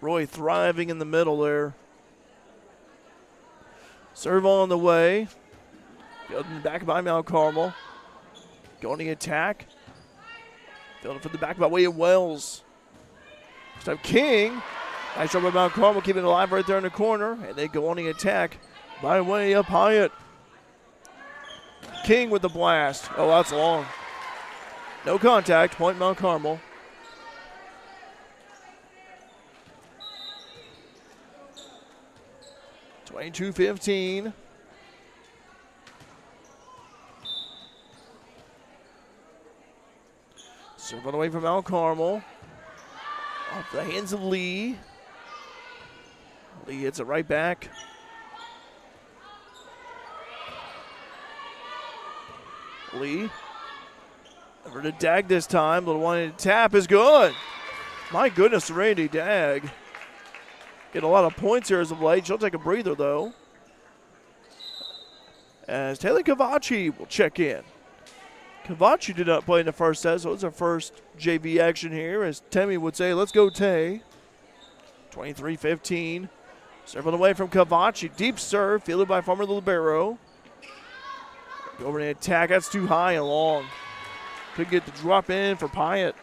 Roy thriving in the middle there. Serve on the way. Going back by Mount Carmel. Going to the attack. Fielding from the back by William Wells. This time King. Nice job by Mount Carmel, keeping it alive right there in the corner. And they go on the attack by way up Hyatt. King with the blast. Oh, that's long. No contact. Point Mount Carmel. 22-15. Serve on away from Mount Carmel. Off the hands of Lee. Lee hits it right back. Lee. Over to Dag this time. Little one tap is good. My goodness, Randy Dag. Getting a lot of points here as of late. She'll take a breather, though. As Taylor Cavacci will check in. Cavacci did not play in the first set, so it's our first JV action here. As Temi would say, let's go, Tay. 23-15. Serving away from Cavacci. Deep serve, fielded by Farmer the libero. Go over the attack. That's too high and long. Couldn't get the drop in for Pyatt.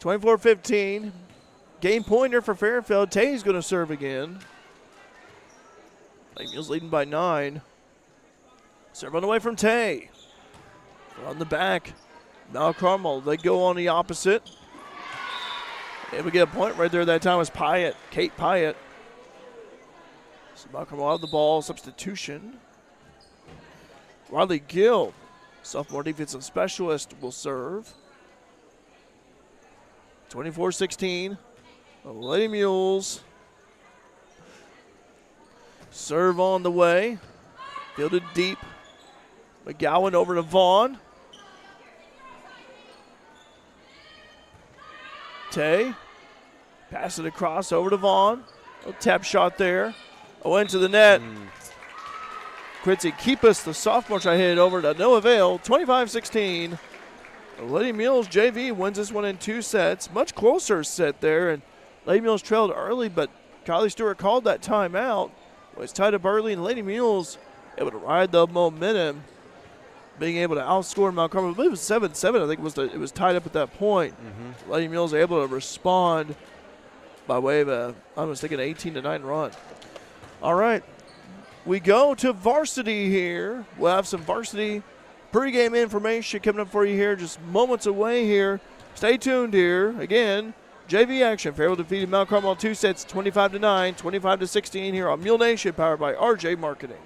24-15. Game pointer for Fairfield. Tay's going to serve again. Mules leading by 9. Serve on the way from Tay. On the back. Now Carmel. They go on the opposite. Able to get a point right there that time was Pyatt. Kate Pyatt. So Malcolm will have the ball. Substitution. Riley Gill Sophomore defensive specialist will serve. 24-16. The Lady Mules serve on the way. Fielded deep. McGowan over to Vaughn. Tay. Pass it across over to Vaughn. A tap shot there. Into the net. Quincy Keepus, the sophomore, try to hit it over to no avail. 25-16. Lady Mules JV wins this one in 2 sets. Much closer set there, and Lady Mules trailed early, but Kylie Stewart called that timeout. It was tied up early, and Lady Mules able to ride the momentum, being able to outscore Mount Carmel. I believe it was 7-7. I think it was tied up at that point. Lady Mules are able to respond by way of an 18-9 run. All right, we go to varsity here. We'll have some varsity pregame information coming up for you here just moments away here. Stay tuned here. Again, JV action. Fairfield defeated Mount Carmel in 2 sets, 25-9, 25-16 here on Mule Nation, powered by RJ Marketing.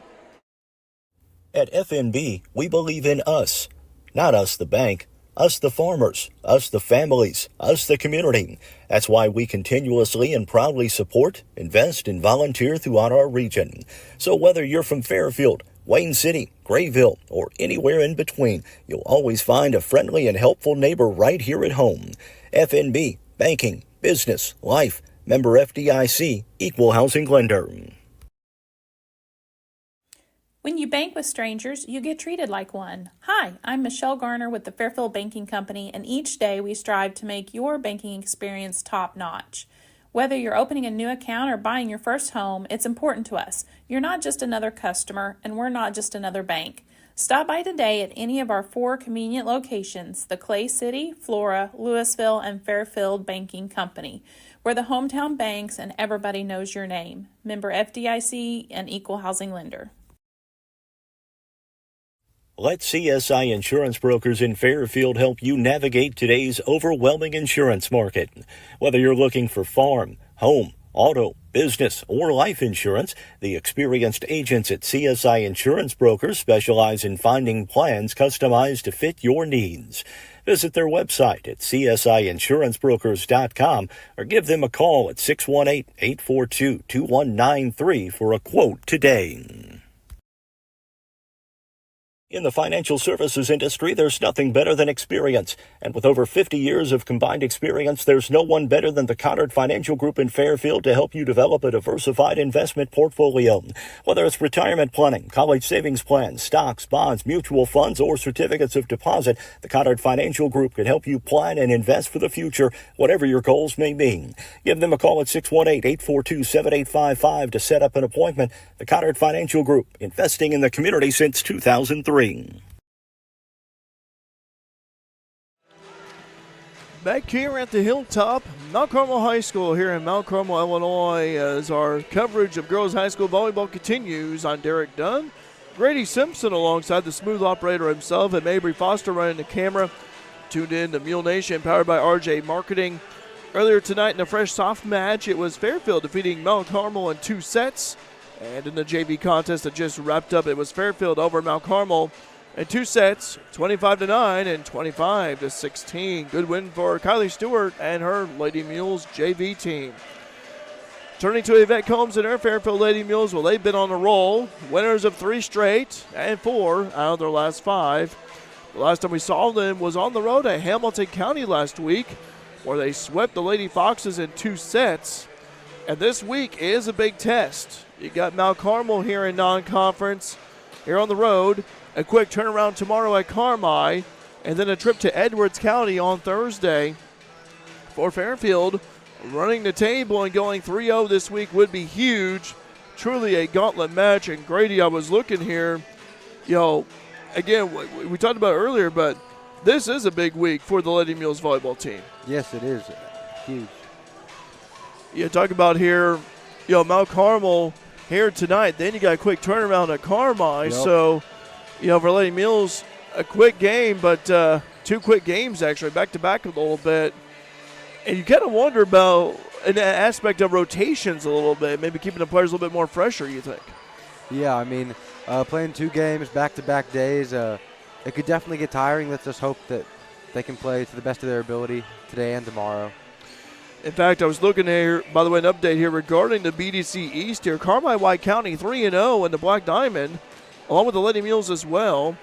At FNB, we believe in us. Not us the bank, us the farmers, us the families, us the community. That's why we continuously and proudly support, invest, and volunteer throughout our region. So whether you're from Fairfield, Wayne City, Grayville, or anywhere in between, you'll always find a friendly and helpful neighbor right here at home. FNB, banking, business, life, member FDIC, equal housing lender. When you bank with strangers, you get treated like one. Hi, I'm Michelle Garner with the Fairfield Banking Company, and each day we strive to make your banking experience top-notch. Whether you're opening a new account or buying your first home, it's important to us. You're not just another customer, and we're not just another bank. Stop by today at any of our 4 convenient locations, the Clay City, Flora, Louisville, and Fairfield Banking Company. We're the hometown banks, and everybody knows your name. Member FDIC and equal housing lender. Let CSI Insurance Brokers in Fairfield help you navigate today's overwhelming insurance market. Whether you're looking for farm, home, auto, business, or life insurance, the experienced agents at CSI Insurance Brokers specialize in finding plans customized to fit your needs. Visit their website at csiinsurancebrokers.com or give them a call at 618-842-2193 for a quote today. In the financial services industry, there's nothing better than experience. And with over 50 years of combined experience, there's no one better than the Connard Financial Group in Fairfield to help you develop a diversified investment portfolio. Whether it's retirement planning, college savings plans, stocks, bonds, mutual funds, or certificates of deposit, the Connard Financial Group can help you plan and invest for the future, whatever your goals may be. Give them a call at 618-842-7855 to set up an appointment. The Connard Financial Group, investing in the community since 2003. Back here at the Hilltop, Mount Carmel High School here in Mount Carmel, Illinois, as our coverage of girls high school volleyball continues. I'm Derek Dunn, Grady Simpson alongside the smooth operator himself, and Mabry Foster running the camera. Tuned in to Mule Nation, powered by RJ Marketing. Earlier tonight in a fresh soft match, it was Fairfield defeating Mount Carmel in 2 sets. And in the JV contest that just wrapped up, it was Fairfield over Mount Carmel in 2 sets, 25-9 and 25-16. Good win for Kylie Stewart and her Lady Mules JV team. Turning to Yvette Combs and her Fairfield Lady Mules, well, they've been on a roll. Winners of 3 straight and 4 out of their last 5. The last time we saw them was on the road at Hamilton County last week, where they swept the Lady Foxes in 2 sets. And this week is a big test. You got Mount Carmel here in non-conference, here on the road. A quick turnaround tomorrow at Carmel, and then a trip to Edwards County on Thursday. For Fairfield, running the table and going 3-0 this week would be huge. Truly a gauntlet match. And Grady, I was looking here, again, we talked about it earlier, but this is a big week for the Lady Mules volleyball team. Yes, it is huge. You talk about here, Mount Carmel here tonight. Then you got a quick turnaround at Carmel. Yep. So, for Lady Mules, a quick game, but 2 quick games actually, back-to-back a little bit. And you kind of wonder about an aspect of rotations a little bit, maybe keeping the players a little bit more fresher, you think? Yeah, I mean, playing 2 games back-to-back days, it could definitely get tiring. Let's just hope that they can play to the best of their ability today and tomorrow. In fact, I was looking here, by the way, an update here regarding the BDC East here. Carmel White County 3-0 in the Black Diamond, along with the Lady Mules as well.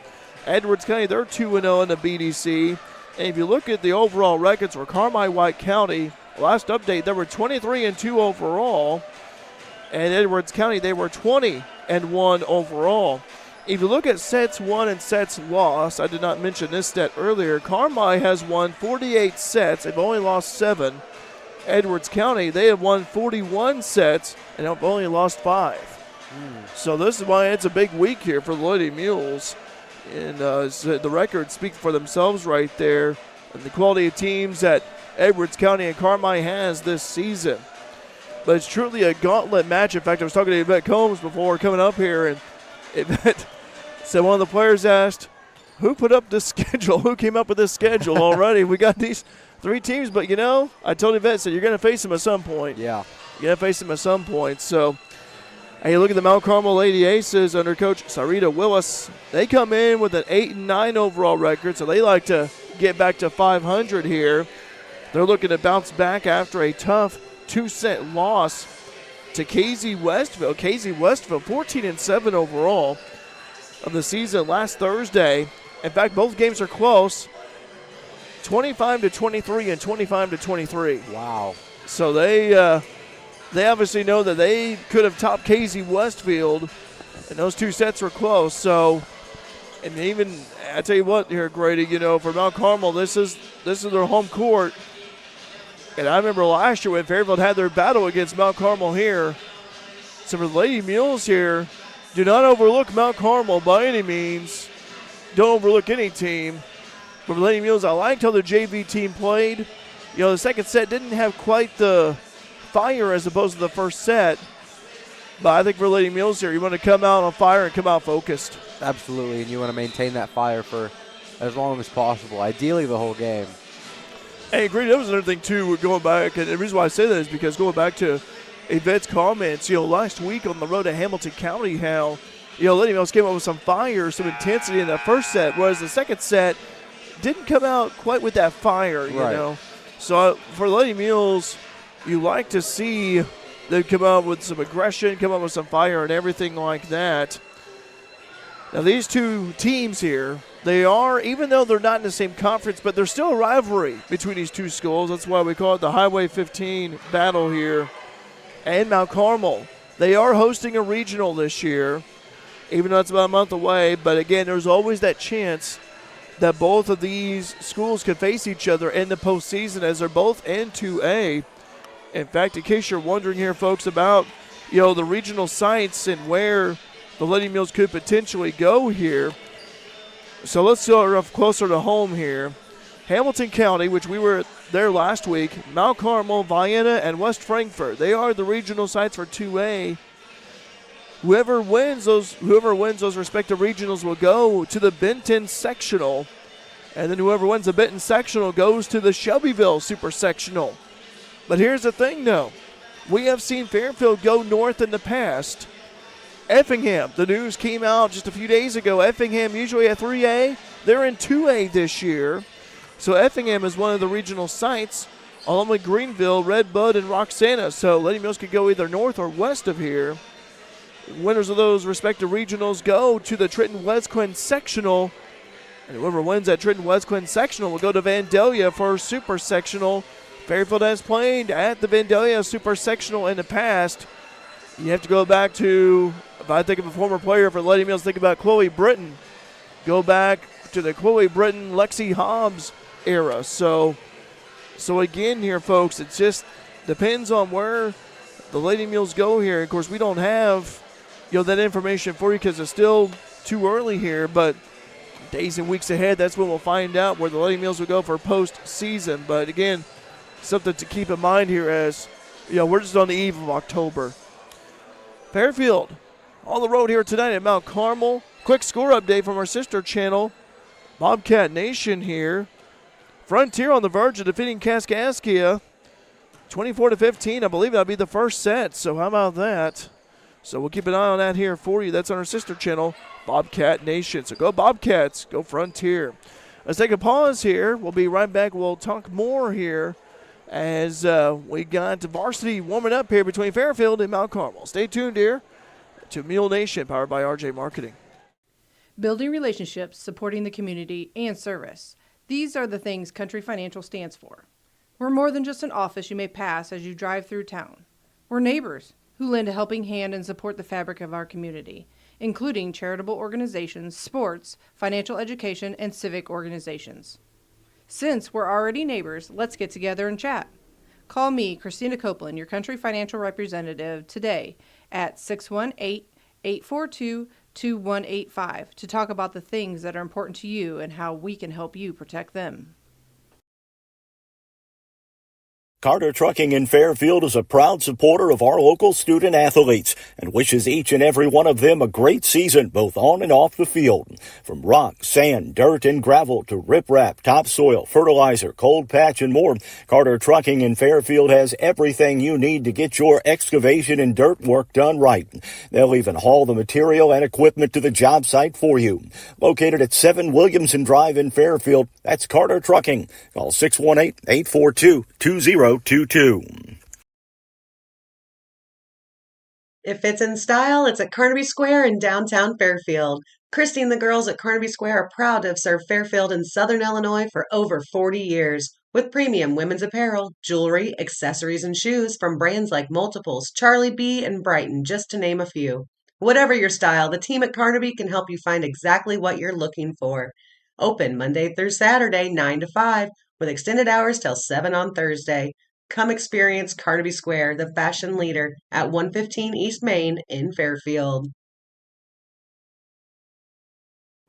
Edwards County, they're 2-0 in the BDC. And if you look at the overall records for Carmel White County, last update, they were 23-2 overall. And Edwards County, they were 20-1 overall. If you look at sets won and sets lost, I did not mention this stat earlier. Carmel has won 48 sets. They've only lost 7. Edwards County, they have won 41 sets and have only lost 5. So this is why it's a big week here for the Lady Mules. And the records speak for themselves right there. And the quality of teams that Edwards County and Carmel has this season. But it's truly a gauntlet match. In fact, I was talking to Yvette Combs before coming up here, and Yvette said one of the players asked, who put up this schedule? Who came up with this schedule already? We got these 3 teams, but I told Yvette, said, you're going to face them at some point. Yeah. You're going to face them at some point. So, hey, look at the Mount Carmel Lady Aces under Coach Sarita Willis. They come in with an 8-9 overall record, so they like to get back to 500 here. They're looking to bounce back after a tough 2-set loss to KZ Westville. KZ Westville 14-7 overall of the season last Thursday. In fact, both games are close. 25-23 and 25-23. Wow. So they obviously know that they could have topped KZ Westfield, and those 2 sets were close. So, and even I tell you what here, Grady, for Mount Carmel, this is their home court. And I remember last year when Fairfield had their battle against Mount Carmel here. So for the Lady Mules here, do not overlook Mount Carmel by any means. Don't overlook any team. For the Lady Mules, I liked how the JV team played. The second set didn't have quite the fire as opposed to the first set. But I think for Lady Mules here, you want to come out on fire and come out focused. Absolutely, and you want to maintain that fire for as long as possible, ideally the whole game. Hey, Green, that was another thing, too, going back. And the reason why I say that is because going back to Yvette's comments, last week on the road to Hamilton County, how, Lady Mules came up with some fire, some intensity in that first set, whereas the second set didn't come out quite with that fire, you know. So for Lady Mules, you like to see them come out with some aggression, come out with some fire and everything like that. Now, these 2 teams here, they are, even though they're not in the same conference, but there's still a rivalry between these 2 schools. That's why we call it the Highway 15 battle here. And Mount Carmel, they are hosting a regional this year, even though it's about a month away. But, again, there's always that chance that both of these schools could face each other in the postseason as they're both in 2A. In fact, in case you're wondering here, folks, about, the regional sites and where the Lady Mules could potentially go here. So let's go up closer to home here. Hamilton County, which we were there last week, Mount Carmel, Vienna, and West Frankfort. They are the regional sites for 2A. Whoever wins those respective regionals will go to the Benton sectional, and then whoever wins the Benton sectional goes to the Shelbyville super sectional. But here's the thing, though. We have seen Fairfield go north in the past. Effingham, the news came out just a few days ago. Effingham usually at 3A. They're in 2A this year. So Effingham is one of the regional sites, along with Greenville, Red Bud, and Roxana. So Lady Mules could go either north or west of here. Winners of those respective regionals go to the Trenton-Wesquin sectional. And whoever wins that Trenton-Wesquin sectional will go to Vandalia for super sectional. Fairfield has played at the Vandalia super sectional in the past. You have to go back to, if I think of a former player for Lady Mules, think about Chloe Britton. Go back to the Chloe Britton, Lexi Hobbs era. So again here, folks, it just depends on where the Lady Mules go here. Of course, we don't have that information for you because it's still too early here, but days and weeks ahead, that's when we'll find out where the Lady Mules will go for postseason. But again, something to keep in mind here as, we're just on the eve of October. Fairfield on the road here tonight at Mount Carmel. Quick score update from our sister channel, Bobcat Nation here. Frontier on the verge of defeating Kaskaskia 24-15. I believe that'll be the first set, so how about that? So we'll keep an eye on that here for you. That's on our sister channel, Bobcat Nation. So go Bobcats, go Frontier. Let's take a pause here. We'll be right back. We'll talk more here as we got Varsity warming up here between Fairfield and Mount Carmel. Stay tuned here to Mule Nation, powered by RJ Marketing. Building relationships, supporting the community, and service. These are the things Country Financial stands for. We're more than just an office you may pass as you drive through town. We're neighbors who lend a helping hand and support the fabric of our community, including charitable organizations, sports, financial education, and civic organizations. Since we're already neighbors, let's get together and chat. Call me, Christina Copeland, your Country Financial representative, today at 618-842-2185 to talk about the things that are important to you and how we can help you protect them. Carter Trucking in Fairfield is a proud supporter of our local student athletes and wishes each and every one of them a great season, both on and off the field. From rock, sand, dirt, and gravel to riprap, topsoil, fertilizer, cold patch, and more, Carter Trucking in Fairfield has everything you need to get your excavation and dirt work done right. They'll even haul the material and equipment to the job site for you. Located at 7 Williamson Drive in Fairfield, that's Carter Trucking. Call 618-842-2022. If it's in style, it's at Carnaby Square in downtown Fairfield. Christy and the girls at Carnaby Square are proud to have served Fairfield and Southern Illinois for over 40 years. With premium women's apparel, jewelry, accessories, and shoes from brands like Multiples, Charlie B., and Brighton, just to name a few. Whatever your style, the team at Carnaby can help you find exactly what you're looking for. Open Monday through Saturday, 9 to 5, with extended hours till 7 on Thursday. Come experience Carnaby Square, the fashion leader, at 115 East Main in Fairfield.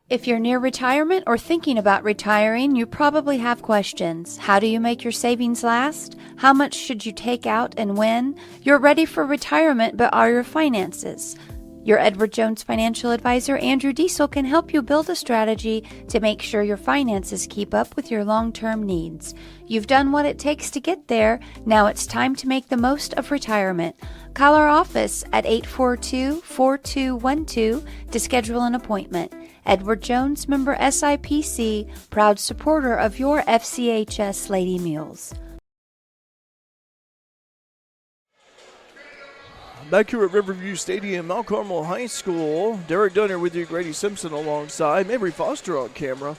If you're near retirement or thinking about retiring, you probably have questions. How do you make your savings last? How much should you take out and when? You're ready for retirement, but are your finances? Your Edward Jones financial advisor, Andrew Diesel, can help you build a strategy to make sure your finances keep up with your long-term needs. You've done what it takes to get there. Now it's time to make the most of retirement. Call our office at 842-4212 to schedule an appointment. Edward Jones, member SIPC, proud supporter of your FCHS Lady Mules. Back here at Riverview Stadium, Mount Carmel High School. Derek Dunner with you, Grady Simpson alongside. Mabry Foster on camera.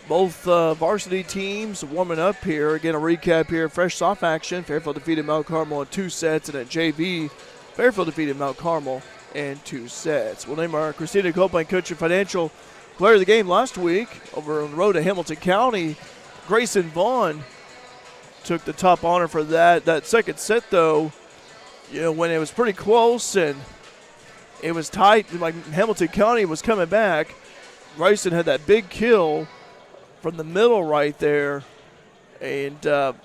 Both varsity teams warming up here. Again, a recap here. Fresh soft action. Fairfield defeated Mount Carmel in 2 sets. And at JV, Fairfield defeated Mount Carmel in 2 sets. We'll name our Christina Copeland Country Financial player of the game last week. Over on the road to Hamilton County, Grayson Vaughn took the top honor for that. That second set, though, you know, when it was pretty close and it was tight, like Hamilton County was coming back, Grayson had that big kill from the middle right there and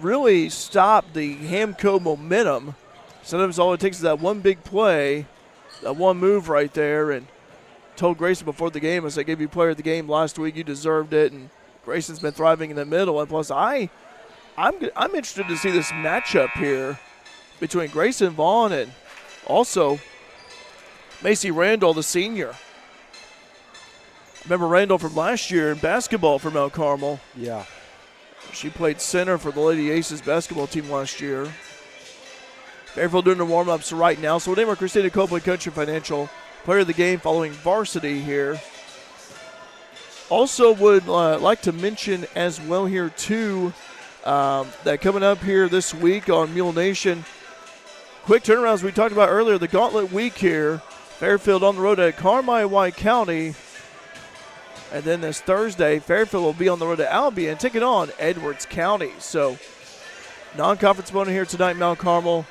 really stopped the Hamco momentum. Sometimes all it takes is that one big play, that one move right there, and told Grayson before the game, I gave you player of the game last week, you deserved it, and Grayson's been thriving in the middle. And plus, I'm interested to see this matchup here between Grayson Vaughn and also Macy Randall, the senior. Remember Randall from last year in basketball for Mount Carmel. Yeah. She played center for the Lady Aces basketball team last year. Fairfield doing the warm-ups right now. So we'll name our Christina Copeland Country Financial player of the game following Varsity here. Also would like to mention as well here too that coming up here this week on Mule Nation, quick turnarounds we talked about earlier, the Gauntlet Week here. Fairfield on the road at Carmel, White County. And then this Thursday, Fairfield will be on the road to Albion, taking on Edwards County. So, non-conference opponent here tonight, Mount Carmel.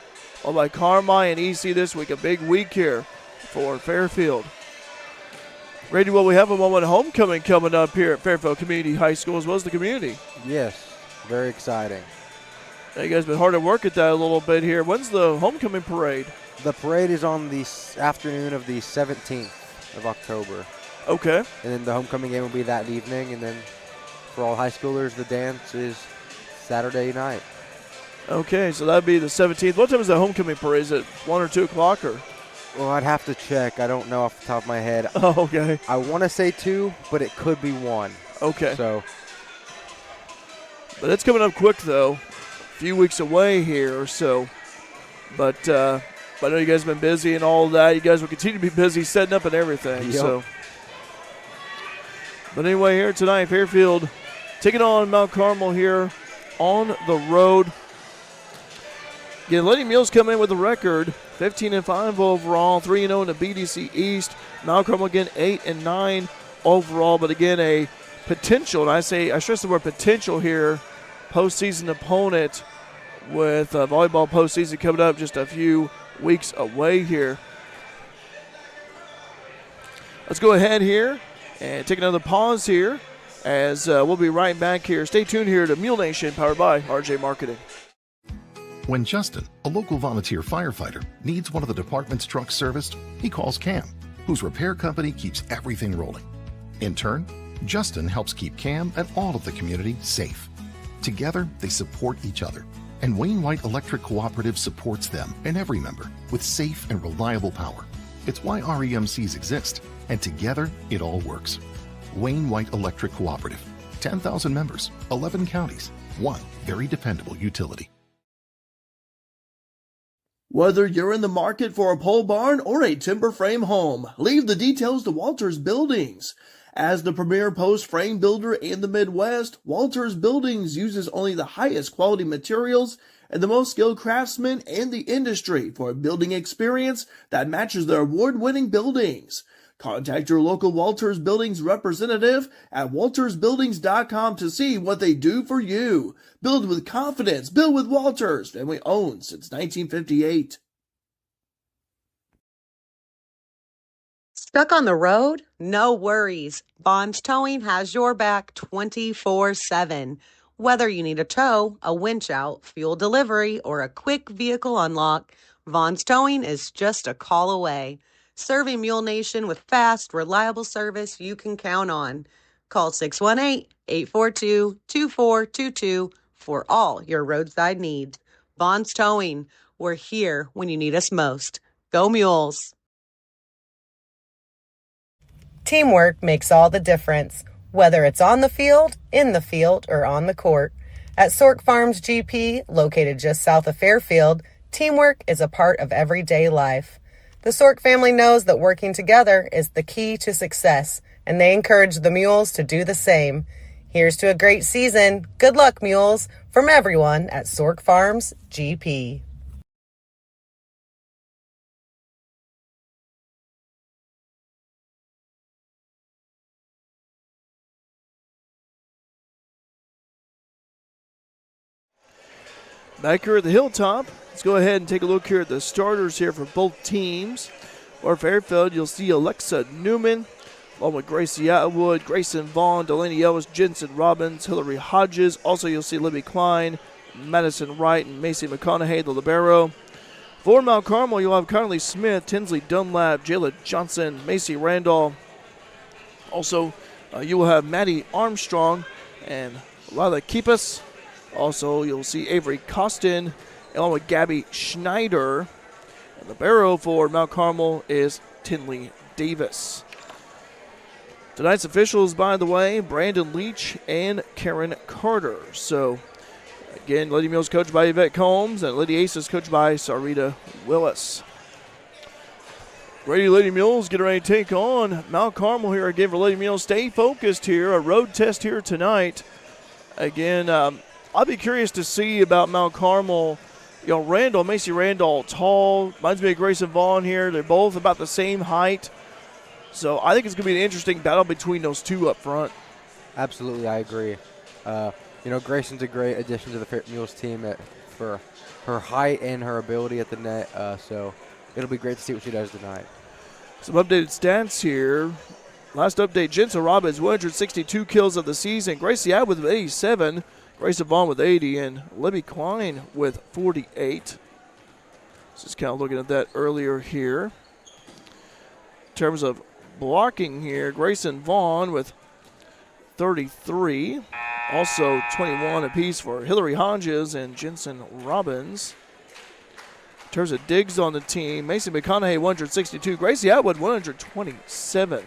All by Carmel and EC this week. A big week here for Fairfield. Brady, well, we have a moment of homecoming coming up here at Fairfield Community High School as well as the community. Yes, very exciting. You guys been hard at work at that a little bit here. When's the homecoming parade? The parade is on the afternoon of the 17th of October. Okay. And then the homecoming game will be that evening. And then for all high schoolers, the dance is Saturday night. Okay, so that'd be the 17th. What time is the homecoming parade? Is it 1 or 2 o'clock? Or? Well, I'd have to check. I don't know off the top of my head. Oh, okay. I want to say 2, but it could be 1. Okay. So, but it's coming up quick, though. A few weeks away here, so. But I know you guys have been busy and all that. You guys will continue to be busy setting up and everything. Yep. So. But anyway, here tonight, Fairfield taking on Mount Carmel here on the road. Again, Lady Mules come in with a record, 15-5 overall, 3-0 in the BDC East. Mount Carmel again 8-9 overall, but again a potential, and I stress the word potential here, postseason opponent with volleyball postseason coming up just a few weeks away here. Let's go ahead here and take another pause here as we'll be right back here. Stay tuned here to Mule Nation, powered by RJ Marketing. When Justin, a local volunteer firefighter, needs one of the department's trucks serviced, he calls Cam, whose repair company keeps everything rolling. In turn, Justin helps keep Cam and all of the community safe. Together, they support each other, and Wayne White Electric Cooperative supports them and every member with safe and reliable power. It's why REMCs exist, and together, it all works. Wayne White Electric Cooperative, 10,000 members, 11 counties, one very dependable utility. Whether you're in the market for a pole barn or a timber frame home, leave the details to Walters Buildings. As the premier post frame builder in the Midwest, Walters Buildings uses only the highest quality materials and the most skilled craftsmen in the industry for a building experience that matches their award-winning buildings. Contact your local Walters Buildings representative at waltersbuildings.com to see what they do for you. Build with confidence. Build with Walters. Family owned since 1958. Stuck on the road? No worries. Bonds Towing has your back 24/7. Whether you need a tow, a winch out, fuel delivery, or a quick vehicle unlock, Bonds Towing is just a call away. Serving Mule Nation with fast, reliable service you can count on. Call 618-842-2422 for all your roadside needs. Bonds Towing, we're here when you need us most. Go Mules! Teamwork makes all the difference, whether it's on the field, in the field, or on the court. At Sork Farms GP, located just south of Fairfield, teamwork is a part of everyday life. The Sork family knows that working together is the key to success, and they encourage the Mules to do the same. Here's to a great season. Good luck, Mules, from everyone at Sork Farms GP. Back here at the Hilltop, let's go ahead and take a look here at the starters here for both teams. For Fairfield, you'll see Alexa Newman, along with Gracie Atwood, Grayson Vaughn, Delaney Ellis, Jensen Robbins, Hillary Hodges. Also, you'll see Libby Klein, Madison Wright, and Macy McConaughey, the libero. For Mount Carmel, you'll have Conley Smith, Tinsley Dunlap, Jayla Johnson, Macy Randall. Also, you will have Maddie Armstrong and Lila Keepus. Also, you'll see Avery Costin along with Gabby Schneider. And the barrow for Mount Carmel is Tinley Davis. Tonight's officials, by the way, Brandon Leach and Karen Carter. So, again, Lady Mules coached by Yvette Combs and Lady Aces coached by Sarita Willis. Ready, Lady Mules, get ready to take on Mount Carmel here again for Lady Mules. Stay focused here, a road test here tonight. Again, I'll be curious to see about Mount Carmel. You know, Macy Randall, tall. Reminds me of Grayson Vaughn here. They're both about the same height. So I think it's going to be an interesting battle between those two up front. Absolutely, I agree. Grayson's a great addition to the Mules team for her height and her ability at the net. So it'll be great to see what she does tonight. Some updated stats here. Last update, Jensen Robbins, 162 kills of the season. Gracie Atwood with 87. Grayson Vaughn with 80, and Libby Klein with 48. Just kind of looking at that earlier here. In terms of blocking here, Grayson Vaughn with 33. Also 21 apiece for Hillary Hodges and Jensen Robbins. In terms of digs on the team, Mason McConaughey 162, Gracie Atwood 127,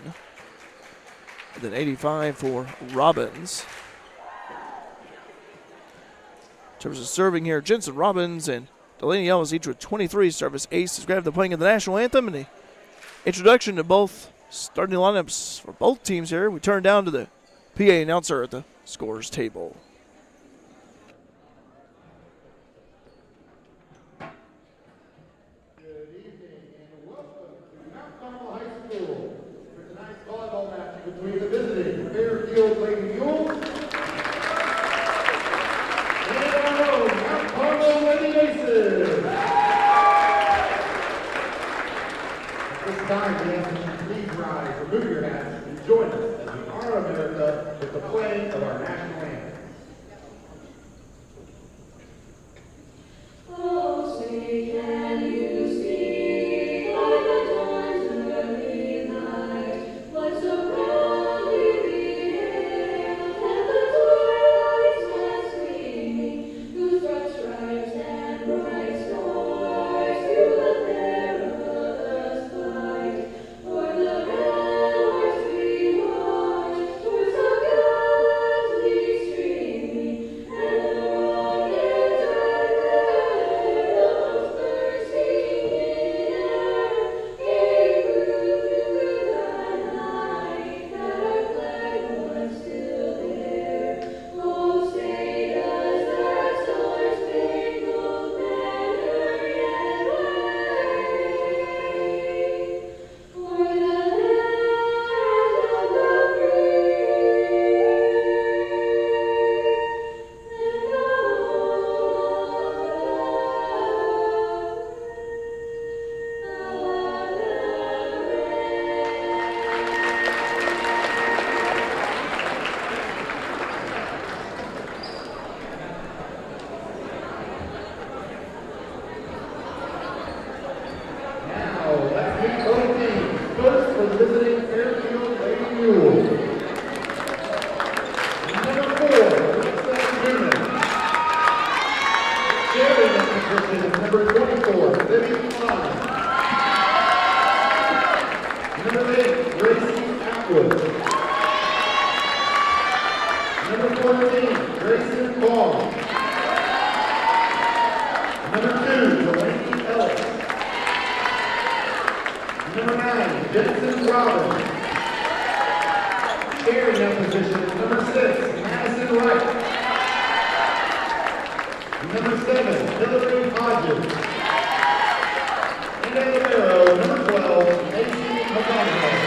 and then 85 for Robbins. In terms of serving here, Jensen Robbins and Delaney Ellis each with 23 service aces. Grab the playing of the national anthem and the introduction to both starting lineups for both teams here. We turn down to the PA announcer at the scores table. Good evening and welcome to Mount Carmel High School for tonight's volleyball match between the visiting Fairfield Lady Mules and our own Mount Carmel Lady Aces. At this time, we ask that you please rise, remove your hats, and join us as we honor America with the playing of our national anthem. Oh, say can you see by the dawn's early light what so proudly we hailed, and the twilight stands gleaming, whose broad stripes and bright stars through the perilous fight, o'er the ramparts we march, towards the gallantly streaming, and the rockets and bells bursting in air, gave proof through the night that our flag was still there. Oh, say does that star-spangled banner yet wave o'er the land of the free Now, let's meet both teams. First, for the visiting Fairfield Lady Mules. Number 4, Lisa Newman. Sharing the position is number 24, Libby Klein. Number 8, Gracie Atwood. Number 14, Grayson Ball. Number 2, Delaney Ellis. Number 9, Jensen Robbins. Sharing that position is number 6, Madison Wright. Number 7, Hillary Hodges. And at libero, number 12, Macy McConaughey.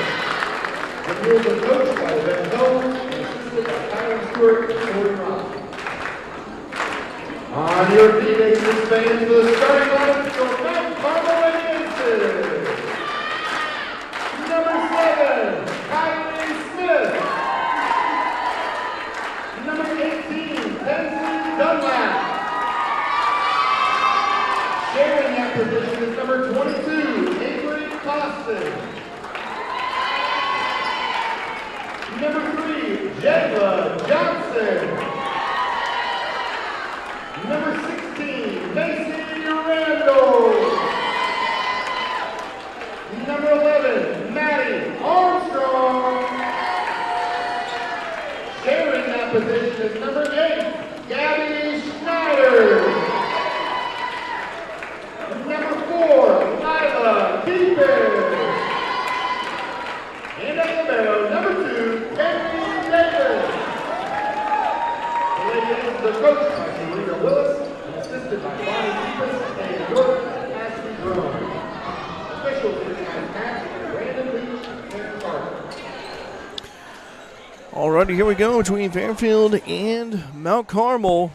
The Mules are coached by Ben Holmes and assisted by Kyron Stewart and Corey Ross. On your feet, Aces fans, for the starting lineup for Mount Carmel Aces. Number 7, Kylie Smith. Number 18, Benson Dunlap. Sharing that position is number 22, Avery Boston. Number 3, Jedla Johnson. Number 16, Mason Randall. Number 11, Maddie Armstrong. Sharing that position is number 8, Gabby Schneider. Number 4, Lila Keeper. And at libero, number 2, Kenny Davis. The ladies are coached by Serena Willis and assisted by Bonnie Keepus and York Ashley Drone. Officials for tonight's match are Brandon Leach and Carter. Alrighty, here we go between Fairfield and Mount Carmel.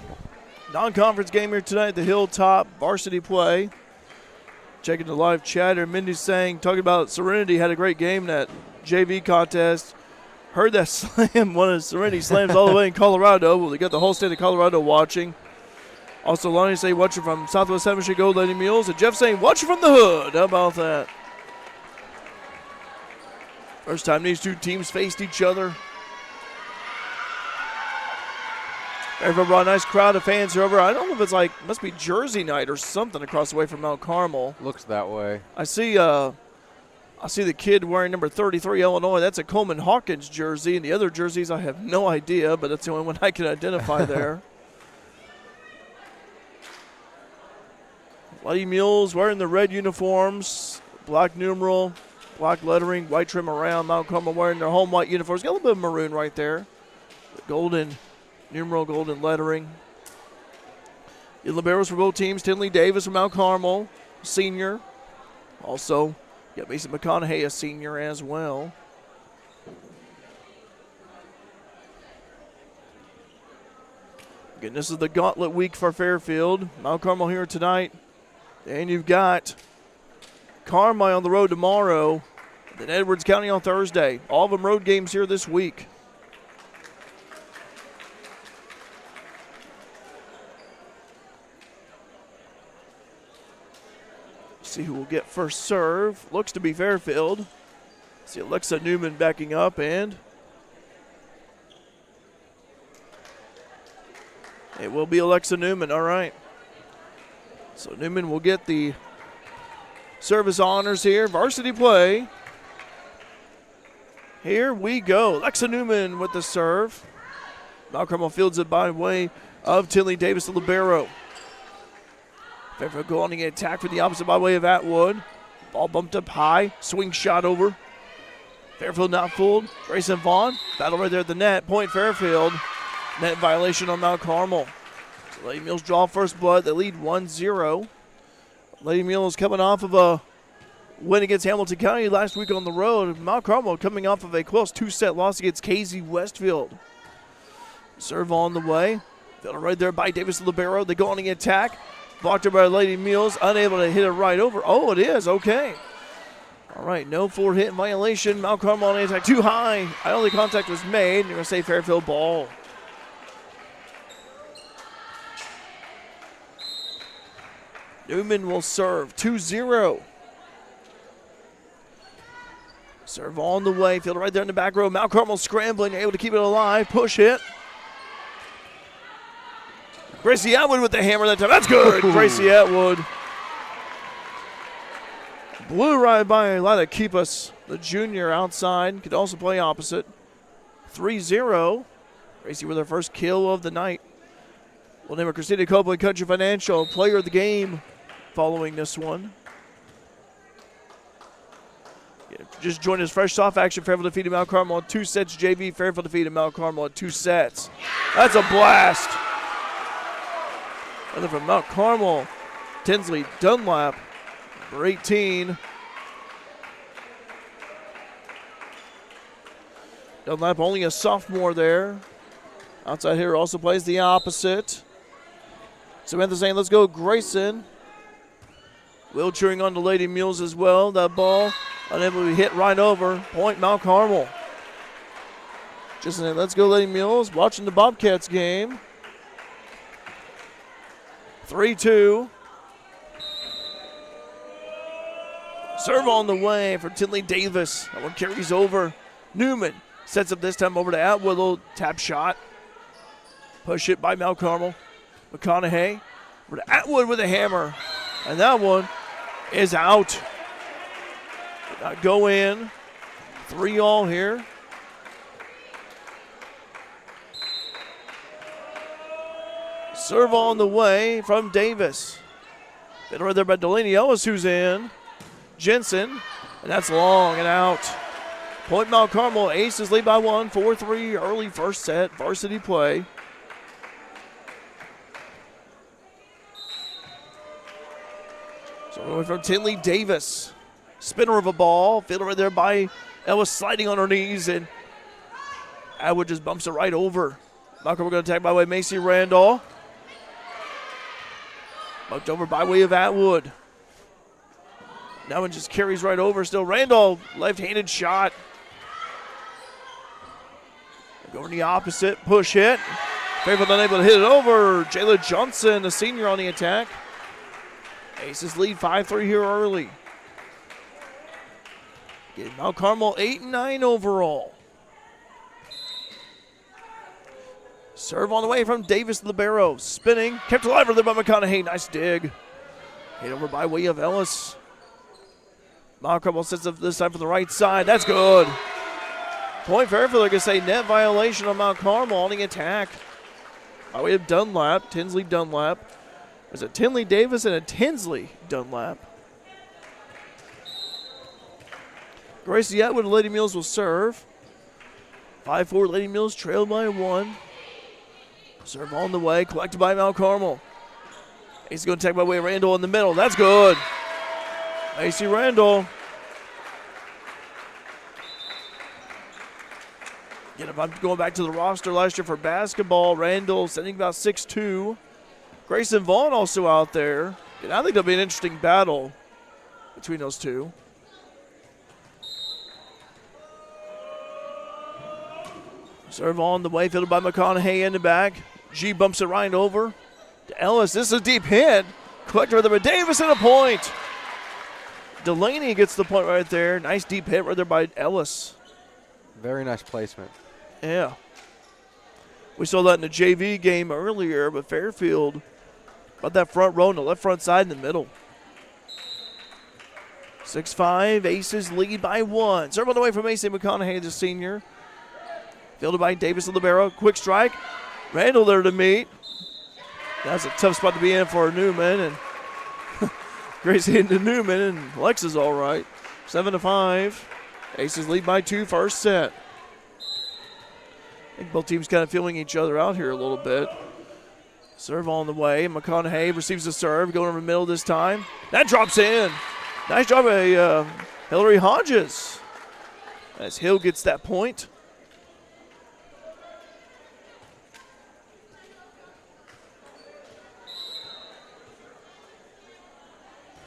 Non-conference game here tonight at the Hilltop Varsity play. Checking the live chat here, Mindy saying, talking about Serenity had a great game in that JV contest. Heard that slam, one of Serenity slams all the way in Colorado. Well, they got the whole state of Colorado watching. Also, Lonnie saying, watching from Southwest Hemisphere Gold Lady Mules. And Jeff saying, watching from the hood. How about that? First time these two teams faced each other. Fairfield brought a nice crowd of fans over. I don't know if it's like, must be Jersey night or something across the way from Mount Carmel. Looks that way. I see the kid wearing number 33, Illinois. That's a Coleman Hawkins jersey. And the other jerseys, I have no idea, but that's the only one I can identify there. Lady Mules wearing the red uniforms, black numeral, black lettering, white trim around. Mount Carmel wearing their home white uniforms. Got a little bit of maroon right there. The golden numeral, golden lettering. The liberos for both teams. Tinley Davis from Mount Carmel, senior. Also, got Mason McConaughey, a senior as well. Again, this is the gauntlet week for Fairfield. Mount Carmel here tonight. And you've got Carmel on the road tomorrow. Then Edwards County on Thursday. All of them road games here this week. See who will get first serve. Looks to be Fairfield. See Alexa Newman backing up, and it will be Alexa Newman. All right. So Newman will get the service honors here. Varsity play. Here we go. Alexa Newman with the serve. Mount Carmel fields it by way of Tinley Davis, the libero. Fairfield going to get attack for the opposite by way of Atwood. Ball bumped up high. Swing shot over. Fairfield not fooled. Grayson Vaughn. Battle right there at the net. Point Fairfield. Net violation on Mount Carmel. So Lady Mules draw first blood. They lead 1-0. Lady Mules coming off of a win against Hamilton County last week on the road. Mount Carmel coming off of a close 2-set loss against KZ Westfield. Serve on the way. Fielded right there by Davis Libero. They go on the attack. Blocked by Lady Mules, unable to hit it right over. Oh, it is, okay. All right, no forward hit violation. Mount Carmel on the attack, too high. I don't think contact was made. You're going to say Fairfield ball. Newman will serve, 2-0. Serve on the way, fielded right there in the back row. Mount Carmel scrambling, able to keep it alive. Push hit. Gracie Atwood with the hammer that time. That's good. Gracie Atwood blew right by Lila Keepus, the junior outside. Could also play opposite. 3-0. Gracie with her first kill of the night. We'll name her Christina Copeland Country Financial player of the game following this one. Just joined us fresh off action. Fairfield defeated Mount Carmel in 2 sets. JV Fairfield defeated Mount Carmel in 2 sets. That's a blast. Another from Mount Carmel, Tinsley Dunlap, number 18. Dunlap only a sophomore there. Outside here also plays the opposite. Samantha saying, let's go Grayson. Will cheering on the Lady Mules as well. That ball unable to hit right over. Point Mount Carmel. Just saying, let's go Lady Mules. Watching the Bobcats game. 3-2. Serve on the way for Tinley Davis. That one carries over. Newman sets up this time over to Atwood. Little tap shot. Push it by Mount Carmel. McConaughey over to Atwood with a hammer. And that one is out. Did not go in. 3-all here. Serve on the way from Davis. Been right there by Delaney Ellis, who's in. Jensen, and that's long and out. Point Mount Carmel, Aces lead by 1, 4-3, early first set, varsity play. So going from Tinley Davis. Spinner of a ball, fielded right there by Ellis, sliding on her knees, and Atwood just bumps it right over. Mount Carmel going to attack by way of Macy Randall. Bumped over by way of Atwood. That one just carries right over still. Randall, left-handed shot. Going the opposite, push hit. Fairfield unable to hit it over. Jayla Johnson, the senior on the attack. Aces lead 5-3 here early. Getting Mount Carmel 8-9 overall. Serve on the way from Davis Libero. Spinning. Kept alive there by McConaughey. Nice dig. Hit over by way of Ellis. Mount Carmel sets up this time from the right side. That's good. Point Fairfield, like I say, net violation on Mount Carmel on the attack. By way of Dunlap, Tinsley Dunlap. There's a Tinley Davis and a Tinsley Dunlap. Gracie Atwood and Lady Mules will serve. 5-4 Lady Mules trailed by 1. Serve on the way, collected by Mount Carmel. He's going to take by way of Randall in the middle. That's good. Macy Randall. Again, if I'm going back to the roster last year for basketball, Randall sending about 6'2". Grayson Vaughn also out there. And I think that'll be an interesting battle between those two. Serve on the way, fielded by McConaughey in the back. G bumps it right over to Ellis. This is a deep hit. Collector with him, Davis and a point. Delaney gets the point right there. Nice deep hit right there by Ellis. Very nice placement. Yeah. We saw that in the JV game earlier, but Fairfield about that front row and the left front side in the middle. 6-5, Aces lead by 1. Serve on the way from Macy McConaughey, the senior. Fielded by Davis and Libero. Quick strike. Randall there to meet. That's a tough spot to be in for Newman. And Gracie into Newman, and Lex is all right. 7-5. Aces lead by 2 first set. I think both teams kind of feeling each other out here a little bit. Serve on the way. McConaughey receives the serve. Going over the middle this time. That drops in. Nice job by Hillary Hodges. As Hill gets that point.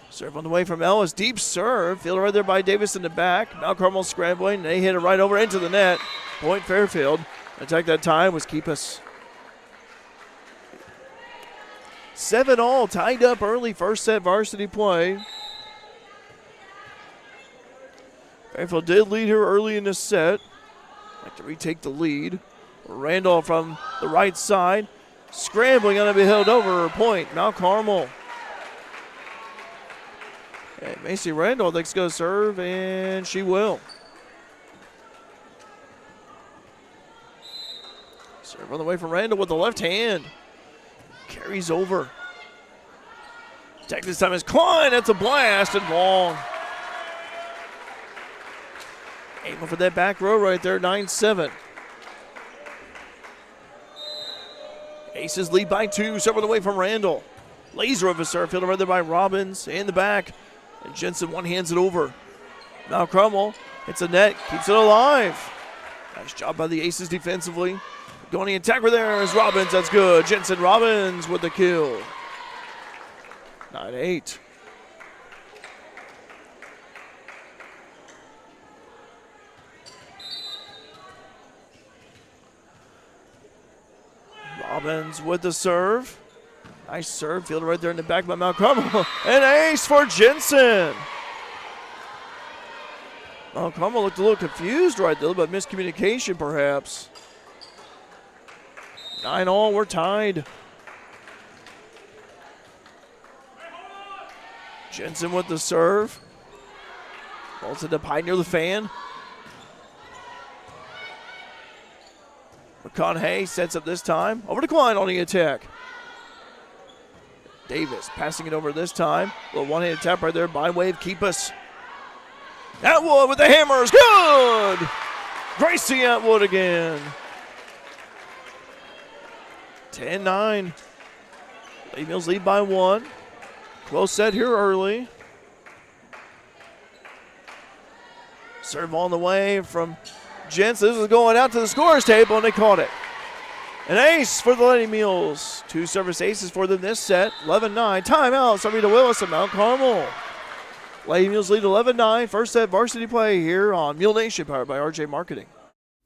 Serve on the way from Ellis. Deep serve. Fielded right there by Davis in the back. Mount Carmel scrambling. They hit it right over into the net. Point Fairfield. Attack that time was Keepus. 7-all. Tied up early. First set varsity play. Fairfield did lead her early in this set. Like to retake the lead. Randolph from the right side. Scrambling. Going to be held over. Point. Mount Carmel. Okay, Macy Randall thinks going to serve, and she will. Serve on the way from Randall with the left hand. Carries over. Attack this time is Klein. That's a blast and long. Aiming for that back row right there, 9-7. Aces lead by 2. Serve on the way from Randall. Laser of a serve, fielded right there by Robbins in the back. And Jensen one-hands it over. Now Carmel hits the net, keeps it alive. Nice job by the Aces defensively. Going the attacker there is Robbins, that's good. Jensen Robbins with the kill. 9-8. Robbins with the serve. Nice serve, fielded right there in the back by Mount Carmel. An ace for Jensen. Mount Carmel looked a little confused right there, but miscommunication perhaps. 9-all, we're tied. Jensen with the serve. Balls it up high near the fan. McConaughey sets up this time. Over to Klein on the attack. Davis passing it over this time. A little one-handed tap right there by way of Keepus. Atwood with the hammers. Good! Gracie Atwood again. 10-9. Lady Mills lead by 1. Close set here early. Serve on the way from Jensen. This is going out to the scorer's table, and they caught it. An ace for the Lady Mules. 2 service aces for them this set. 11-9. Timeout. Sarita Willis and Mount Carmel. Lady Mules lead 11-9. First set varsity play here on Mule Nation, powered by RJ Marketing.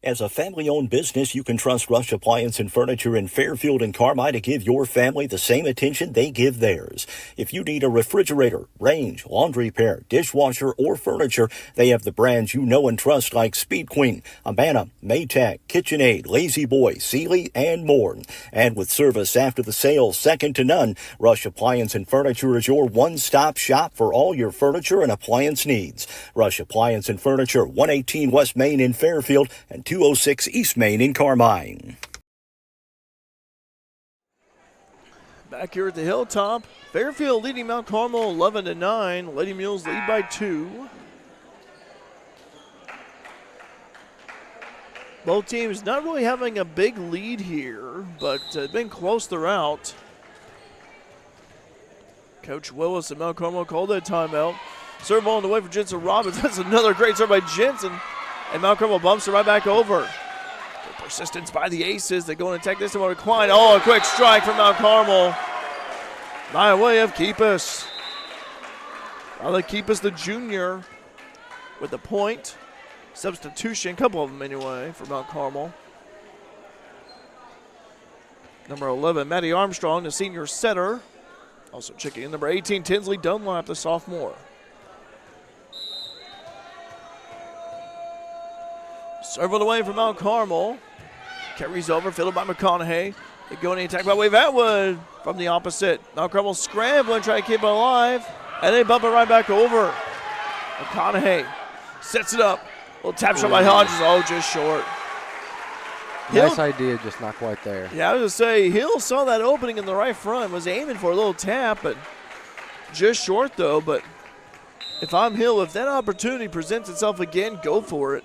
As a family-owned business, you can trust Rush Appliance and Furniture in Fairfield and Carmel to give your family the same attention they give theirs. If you need a refrigerator, range, laundry repair, dishwasher, or furniture, they have the brands you know and trust like Speed Queen, Amana, Maytag, KitchenAid, Lazy Boy, Sealy, and more. And with service after the sale second to none, Rush Appliance and Furniture is your one-stop shop for all your furniture and appliance needs. Rush Appliance and Furniture, 118 West Main in Fairfield, and 206 East Main in Carmine. Back here at the Hilltop, Fairfield leading Mount Carmel 11-9. Lady Mules lead by 2. Both teams not really having a big lead here, but been close throughout. Coach Willis at Mount Carmel called that timeout. Serve on the way for Jensen Robbins. That's another great serve by Jensen. And Mount Carmel bumps it right back over. Good persistence by the Aces. They go and attack this one with Klein. Oh, a quick strike from Mount Carmel by way of Keepus. Riley Keepus, the junior, with the point. Substitution, a couple of them anyway, for Mount Carmel. Number 11, Maddie Armstrong, the senior setter. Also checking in, number 18, Tinsley Dunlap, the sophomore. Serve it away from Mount Carmel. Carries over, fielded by McConaughey. They go in the attack by way of Atwood from the opposite. Mount Carmel scrambling, trying to keep it alive. And they bump it right back over. McConaughey sets it up. Little tap shot by Hodges. Oh, just short. Nice idea, just not quite there. Yeah, I was going to say, Hill saw that opening in the right front, was aiming for a little tap, but just short though. But if I'm Hill, if that opportunity presents itself again, go for it.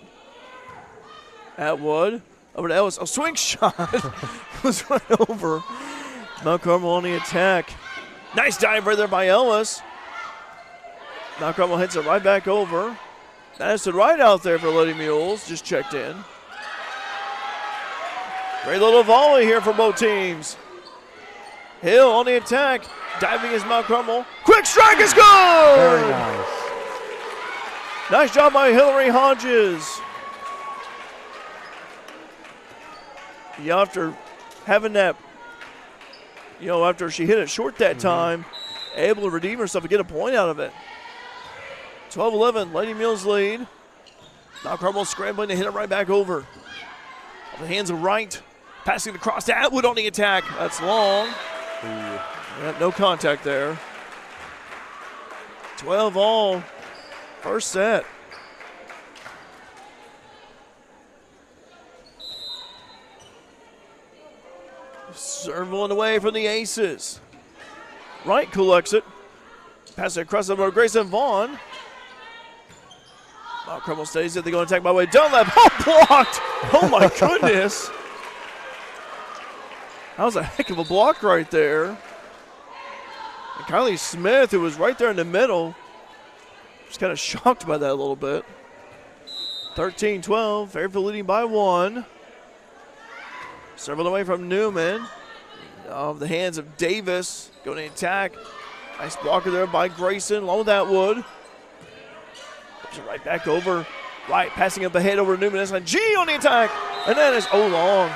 Atwood over to Ellis. A swing shot was right over. Mount Carmel on the attack. Nice dive right there by Ellis. Mount Carmel hits it right back over. Madison right out there for Lady Mules. Just checked in. Great little volley here for both teams. Hill on the attack. Diving is Mount Carmel. Quick strike is good! Very nice. Nice job by Hillary Hodges. Yeah, after having that, after she hit it short that time, able to redeem herself and get a point out of it. 12-11, Lady Mules lead. Mount Carmel scrambling to hit it right back over. On the hands of Wright, passing across to Atwood on the attack. That's long. Yeah, no contact there. 12 all, first set. Serve on the way from the Aces. Wright collects it. Pass it across the board. Grayson Vaughn. Mount Carmel stays it. They go attack by way. Dunlap. Oh, blocked. Oh, my goodness. That was a heck of a block right there. And Kylie Smith, who was right there in the middle, was kind of shocked by that a little bit. 13-12. Fairfield leading by 1. Serve away from Newman. Off the hands of Davis. Going to attack. Nice blocker there by Grayson. Along with Atwood. Puts it right back over. Right, passing up ahead over to Newman. That's on G on the attack. And that is long.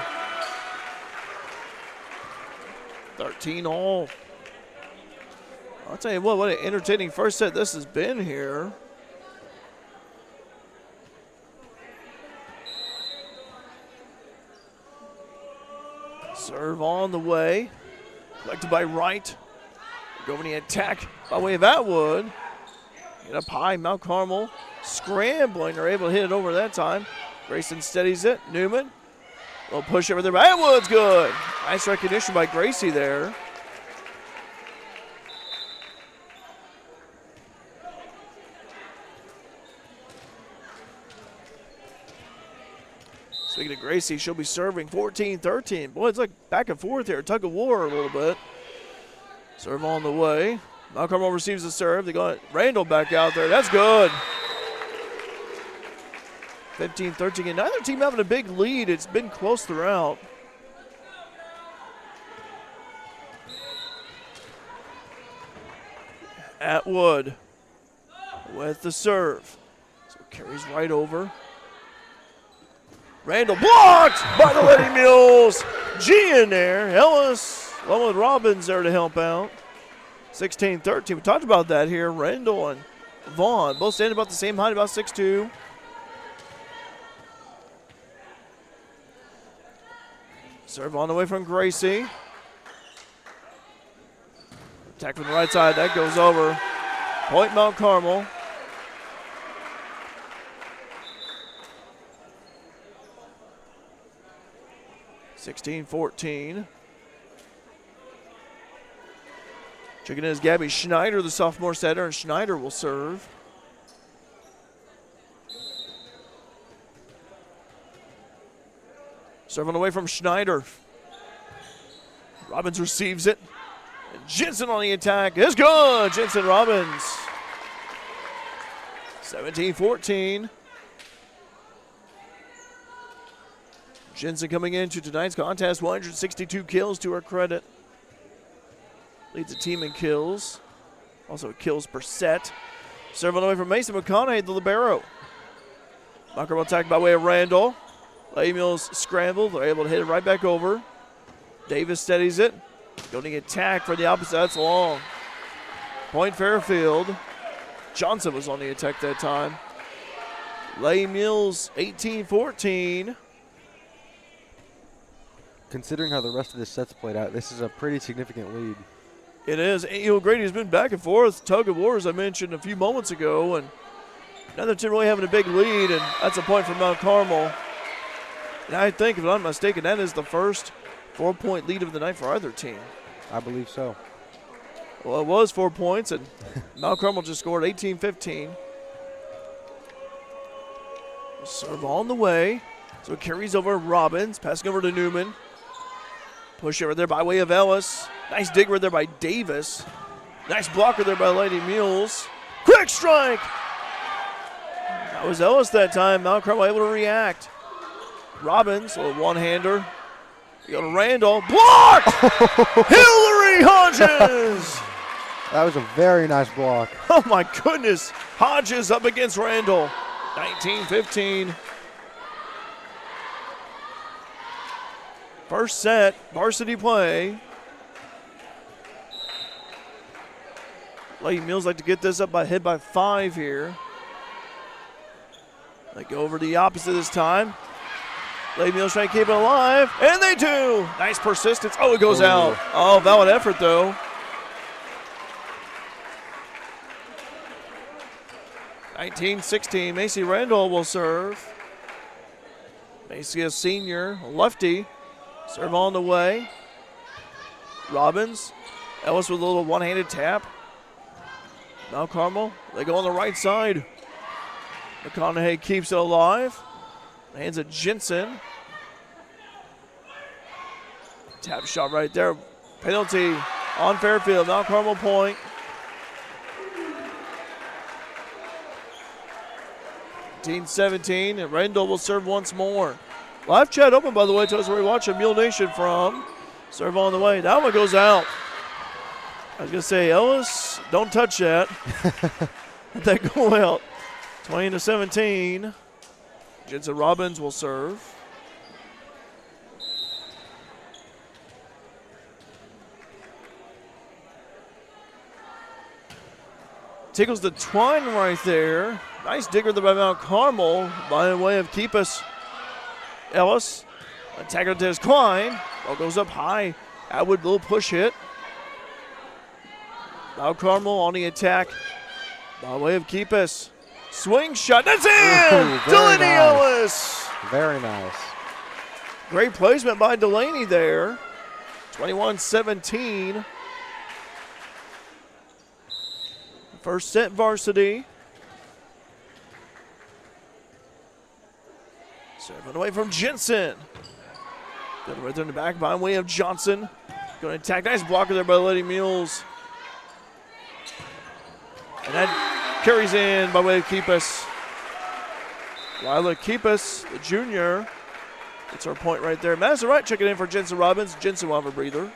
13 all. I'll tell you what an entertaining first set this has been here. Serve on the way. Collected by Wright. Going the attack by way of Atwood. Get up high, Mount Carmel scrambling. They're able to hit it over that time. Grayson steadies it. Newman. A little push over there by Atwood's good. Nice recognition by Gracie there. Speaking of Gracie, she'll be serving 14-13. Boy, it's like back and forth here. Tug of war a little bit. Serve on the way. Mount Carmel receives the serve. They got Randall back out there. That's good. 15-13. And neither team having a big lead. It's been close throughout. Atwood with the serve. So carries right over. Randall blocked by the Lady Mules. G in there. Ellis along with Robbins there to help out. 16-13. We talked about that here. Randall and Vaughn both standing about the same height, about 6'2". Serve on the way from Gracie. Attack from the right side. That goes over. Point Mount Carmel. (16-14). Checking in is Gabby Schneider, the sophomore setter, and Schneider will serve. Serving away from Schneider. Robbins receives it. And Jensen on the attack. It's good. Jensen Robbins. 17-14. Jensen coming into tonight's contest, 162 kills to her credit. Leads the team in kills. Also kills per set. Serving away from Mason McConaughey, the libero. Bucker will attack by way of Randall. Lady Mules scramble. They're able to hit it right back over. Davis steadies it. Going to get attacked for the opposite. That's long. Point Fairfield. Johnson was on the attack that time. Lady Mules 18-14. Considering how the rest of this set's played out, this is a pretty significant lead. It is. Grady's been back and forth. Tug of war, as I mentioned a few moments ago. And another team really having a big lead, and that's a point from Mount Carmel. And I think, if I'm not mistaken, that is the first 4-point lead of the night for either team. I believe so. Well, it was 4 points, and Mount Carmel just scored 18-15. Serve on the way. So it carries over Robbins, passing over to Newman. Push over there by way of Ellis. Nice dig right there by Davis. Nice blocker there by Lady Mules. Quick strike! That was Ellis that time. Mount Carmel able to react. Robbins, a little one-hander. You go to Randall. Blocked! Hillary Hodges! That was a very nice block. Oh, my goodness. Hodges up against Randall. 19-15. First set, varsity play. Lady Mules like to get this up by hit by 5 here. They go over to the opposite this time. Lady Mules trying to keep it alive, and they do. Nice persistence. Oh, it goes out. Oh, valid effort, though. (19-16). Macy Randall will serve. Macy, a senior, a lefty. Serve on the way. Robbins. Ellis with a little one-handed tap. Mount Carmel, they go on the right side. McConaughey keeps it alive. Hands it Jensen. Tap shot right there. Penalty on Fairfield. Mount Carmel point. (17) and Rendell will serve once more. Live chat open, by the way. Tell us where you're watching Mule Nation from. Serve on the way. That one goes out. I was going to say, Ellis, don't touch that. Let that go out. 20-17. Jensen Robbins will serve. Tickles the twine right there. Nice digger there by Mount Carmel by way of Keepus. Ellis. Attacker to his Klein. Ball goes up high. Atwood, little push hit. Mount Carmel on the attack by way of Keepus. Swing shot. That's in! Delaney Ellis. Very nice. Great placement by Delaney there. 21-17. First set varsity. Serving away from Jensen. Good right there in the back by way of Johnson. Going to attack. Nice blocker there by Lady Mules. And that carries in by way of Keepus. Lila Keepus, the junior. It's our point right there. Madison Wright checking in for Jensen Robbins. Jensen will have a breather.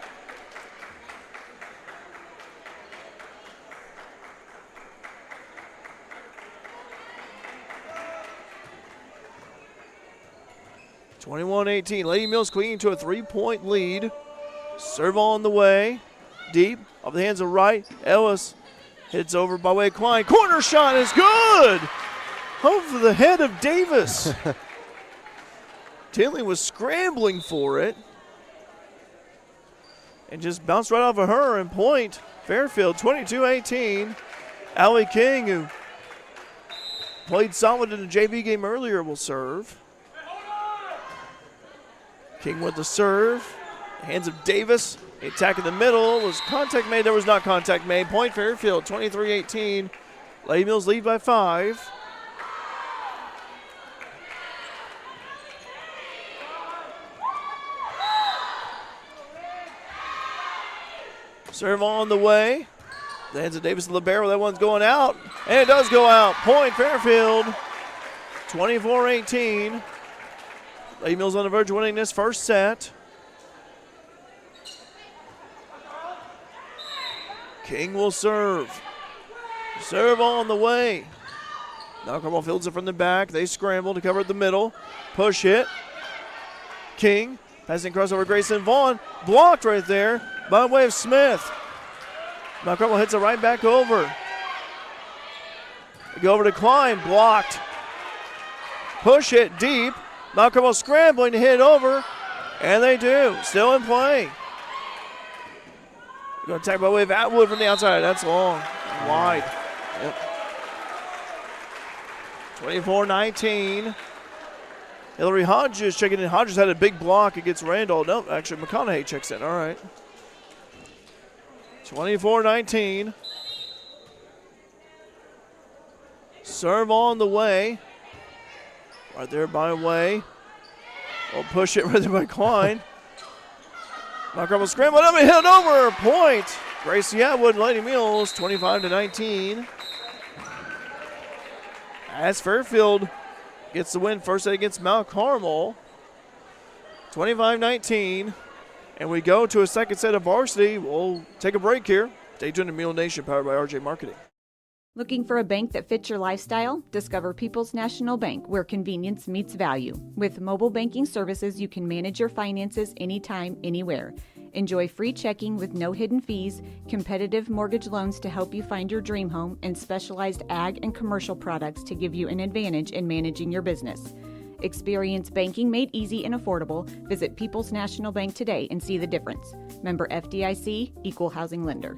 21-18. Lady Mules clinging to a 3-point lead. Serve on the way. Deep. Off the hands of Wright. Ellis hits over by way of Klein. Corner shot is good. Over the head of Davis. Tinley was scrambling for it. And just bounced right off of her and point. Fairfield 22-18. Allie King, who played solid in the JV game earlier, will serve. King with the serve. Hands of Davis. Attack in the middle. Was contact made? There was not contact made. Point Fairfield 23-18. Lady Mules lead by 5. Serve on the way. The hands of Davis and Libero. That one's going out. And it does go out. Point Fairfield 24-18. Lady Mules on the verge of winning this first set. King will serve. Serve on the way. Now Carmel fields it from the back. They scramble to cover at the middle. Push hit. King passing crossover Grayson Vaughn. Blocked right there by way of Smith. Now Carmel hits it right back over. They go over to Klein. Blocked. Push hit deep. Mount Carmel scrambling to hit over. And they do. Still in play. Going to attack by way of Atwood from the outside. That's long. Wide. Yep. 24-19. Hillary Hodges checking in. Hodges had a big block against Randall. No, actually McConaughey checks in. All right. 24-19. Serve on the way. Right there by way. We'll push it right there by Klein. Mount Carmel scrambled up and hit it over. Point. Gracie Atwood, Lady Mules, 25-19. As Fairfield gets the win first set against Mount Carmel. 25-19. And we go to a second set of Varsity. We'll take a break here. Stay tuned to Mule Nation, powered by RJ Marketing. Looking for a bank that fits your lifestyle? Discover People's National Bank, where convenience meets value. With mobile banking services, you can manage your finances anytime, anywhere. Enjoy free checking with no hidden fees, competitive mortgage loans to help you find your dream home, and specialized ag and commercial products to give you an advantage in managing your business. Experience banking made easy and affordable. Visit People's National Bank today and see the difference. Member FDIC, Equal Housing Lender.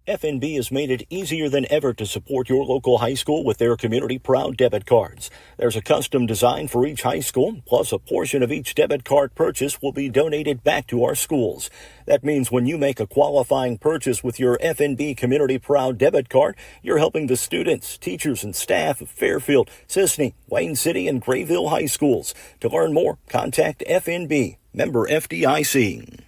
FNB has made it easier than ever to support your local high school with their Community Proud debit cards. There's a custom design for each high school, plus a portion of each debit card purchase will be donated back to our schools. That means when you make a qualifying purchase with your FNB Community Proud debit card, you're helping the students, teachers, and staff of Fairfield, Sisney, Wayne City, and Grayville high schools. To learn more, contact FNB, member FDIC.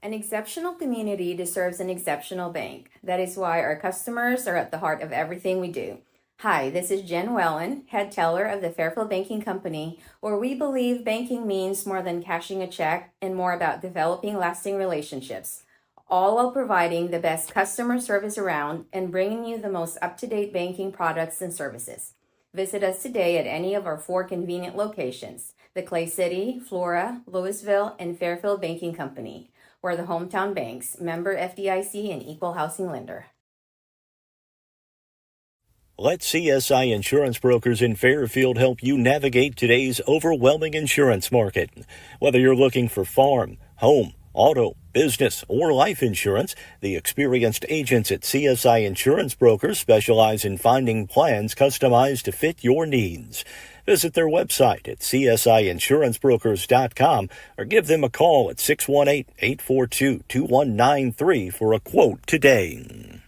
An exceptional community deserves an exceptional bank. That is why our customers are at the heart of everything we do. Hi, this is Jen Wellen, head teller of the Fairfield Banking Company, where we believe banking means more than cashing a check and more about developing lasting relationships, all while providing the best customer service around and bringing you the most up-to-date banking products and services. Visit us today at any of our 4 convenient locations, the Clay City, Flora, Louisville, and Fairfield Banking Company. We're the hometown banks, member FDIC, and equal housing lender. Let CSI Insurance Brokers in Fairfield help you navigate today's overwhelming insurance market. Whether you're looking for farm, home, auto, business, or life insurance, the experienced agents at CSI Insurance Brokers specialize in finding plans customized to fit your needs. Visit their website at csiinsurancebrokers.com or give them a call at 618-842-2193 for a quote today.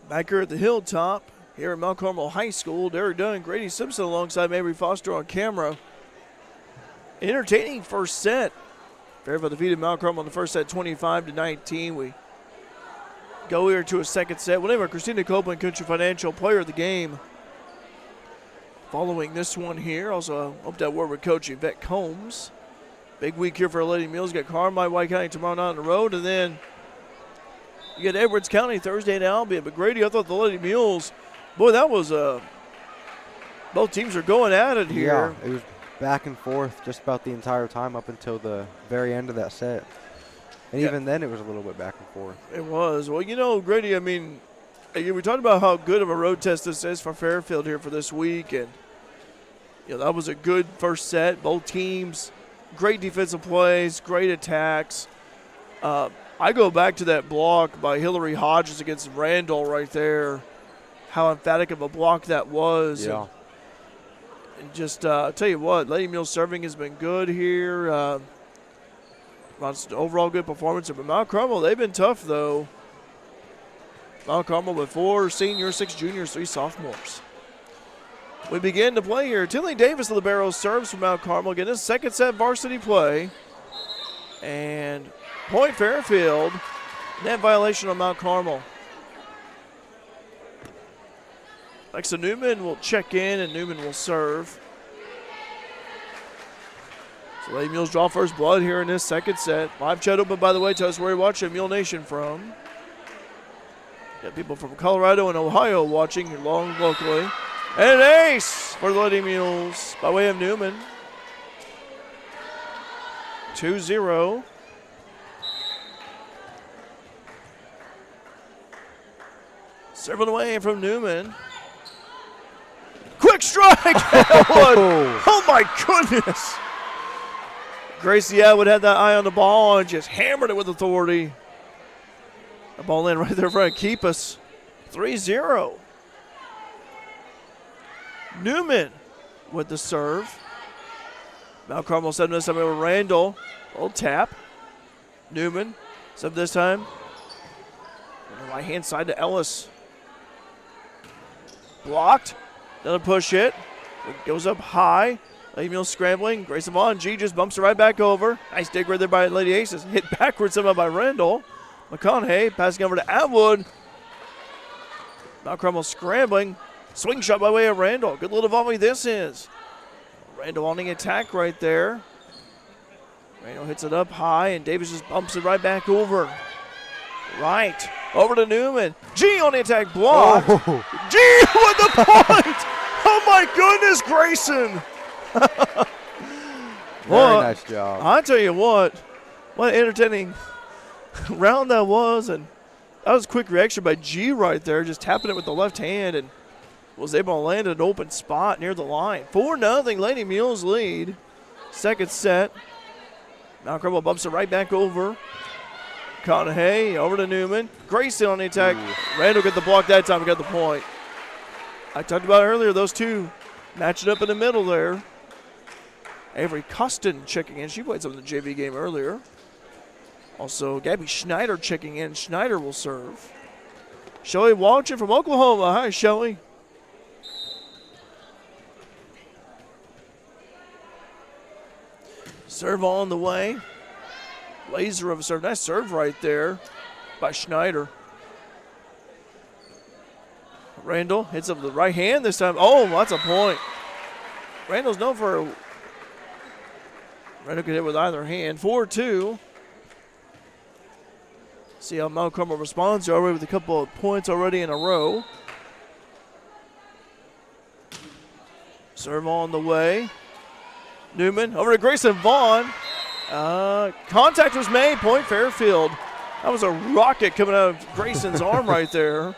Back here at the Hilltop, here at Mount Carmel High School, Derek Dunn and Grady Simpson alongside Mabry Foster on camera. Entertaining first set. Fairfield defeated Mount Carmel in the first set 25-19. We go here to a second set. We'll name our Christina Copeland Country Financial Player of the Game. Following this one here, also hope that word with Coach Yvette Combs. Big week here for Lady Mules. Got Carmel, White County tomorrow night on the road, and then You get Edwards County Thursday in Albion. But Grady, I thought the Lady Mules, boy, that was both teams are going at it here. Yeah, it was back and forth just about the entire time up until the very end of that set. And even then it was a little bit back and forth. It was. Well, you know, Grady, I mean, we talked about how good of a road test this is for Fairfield here for this week. And, you know, that was a good first set. Both teams, great defensive plays, great attacks. I go back to that block by Hillary Hodges against Randall right there, how emphatic of a block that was. Yeah. And just I'll tell you what, Lady Mules serving has been good here. Overall good performance. But Mount Carmel, they've been tough, though. Mount Carmel with 4 seniors, 6 juniors, 3 sophomores. We begin to play here. Tinley Davis of the Barrows serves from Mount Carmel. Getting his second set varsity play. And point Fairfield. Net violation on Mount Carmel. Alexa Newman will check in, and Newman will serve. So Lady Mules draw first blood here in this second set. Live chat open, by the way. Tell us where you're watching Mule Nation from. Got people from Colorado and Ohio watching along locally. And an ace for the Lady Mules by way of Newman. 2-0. Serving away from Newman. Quick strike! Oh my goodness! Gracie Atwood had that eye on the ball and just hammered it with authority. The ball in right there in front. Keep us 3-0. Newman with the serve. Mount Carmel sending this time over Randall. Little tap. Newman. Sub this time. On the right hand side to Ellis. Blocked. Another push hit. It goes up high. Lady Mules scrambling. Grayson Vaughn. G just bumps it right back over. Nice dig right there by Lady Aces. Hit backwards somehow by Randall. McConaughey passing over to Atwood. Mount Carmel scrambling. Swing shot by way of Randall. Good little volley this is. Randall on the attack right there. Randall hits it up high, and Davis just bumps it right back over. Right. Over to Newman. G on the attack block. Oh. G with the point. Oh, my goodness, Grayson. Very nice job. I tell you what an entertaining round that was. And that was a quick reaction by G right there, just tapping it with the left hand and was able to land an open spot near the line. 4-0 Lady Mules lead. Second set. Mount Carmel bumps it right back over. McConaughey over to Newman. Grayson on the attack. Ooh. Randall got the block that time and got the point. I talked about earlier, those two matching up in the middle there. Avery Custon checking in. She played some of the JV game earlier. Also, Gabby Schneider checking in. Schneider will serve. Shelly Walchin from Oklahoma. Hi, Shelly. Serve on the way. Laser of a serve. Nice serve right there by Schneider. Randall hits up the right hand this time. Oh, that's a point. Randall's known for. Randall can hit with either hand. 4-2. See how Mount Carmel responds already with a couple of points already in a row. Serve on the way. Newman over to Grayson Vaughn. Contact was made. Point Fairfield. That was a rocket coming out of Grayson's arm right there.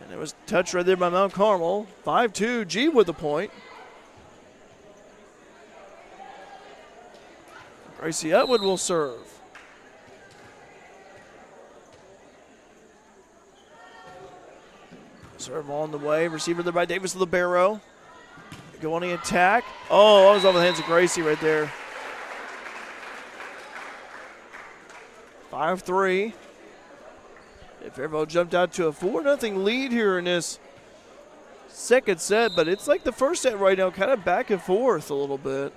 And it was touched right there by Mount Carmel. 5-2. G with the point. Gracie Atwood will serve. Serve on the way. Receiver there by Davis of the Barrow. Go on the attack. Oh, that was off the hands of Gracie right there. 5-3. Fairfield jumped out to a 4-0 lead here in this second set, but it's like the first set right now, kind of back and forth a little bit.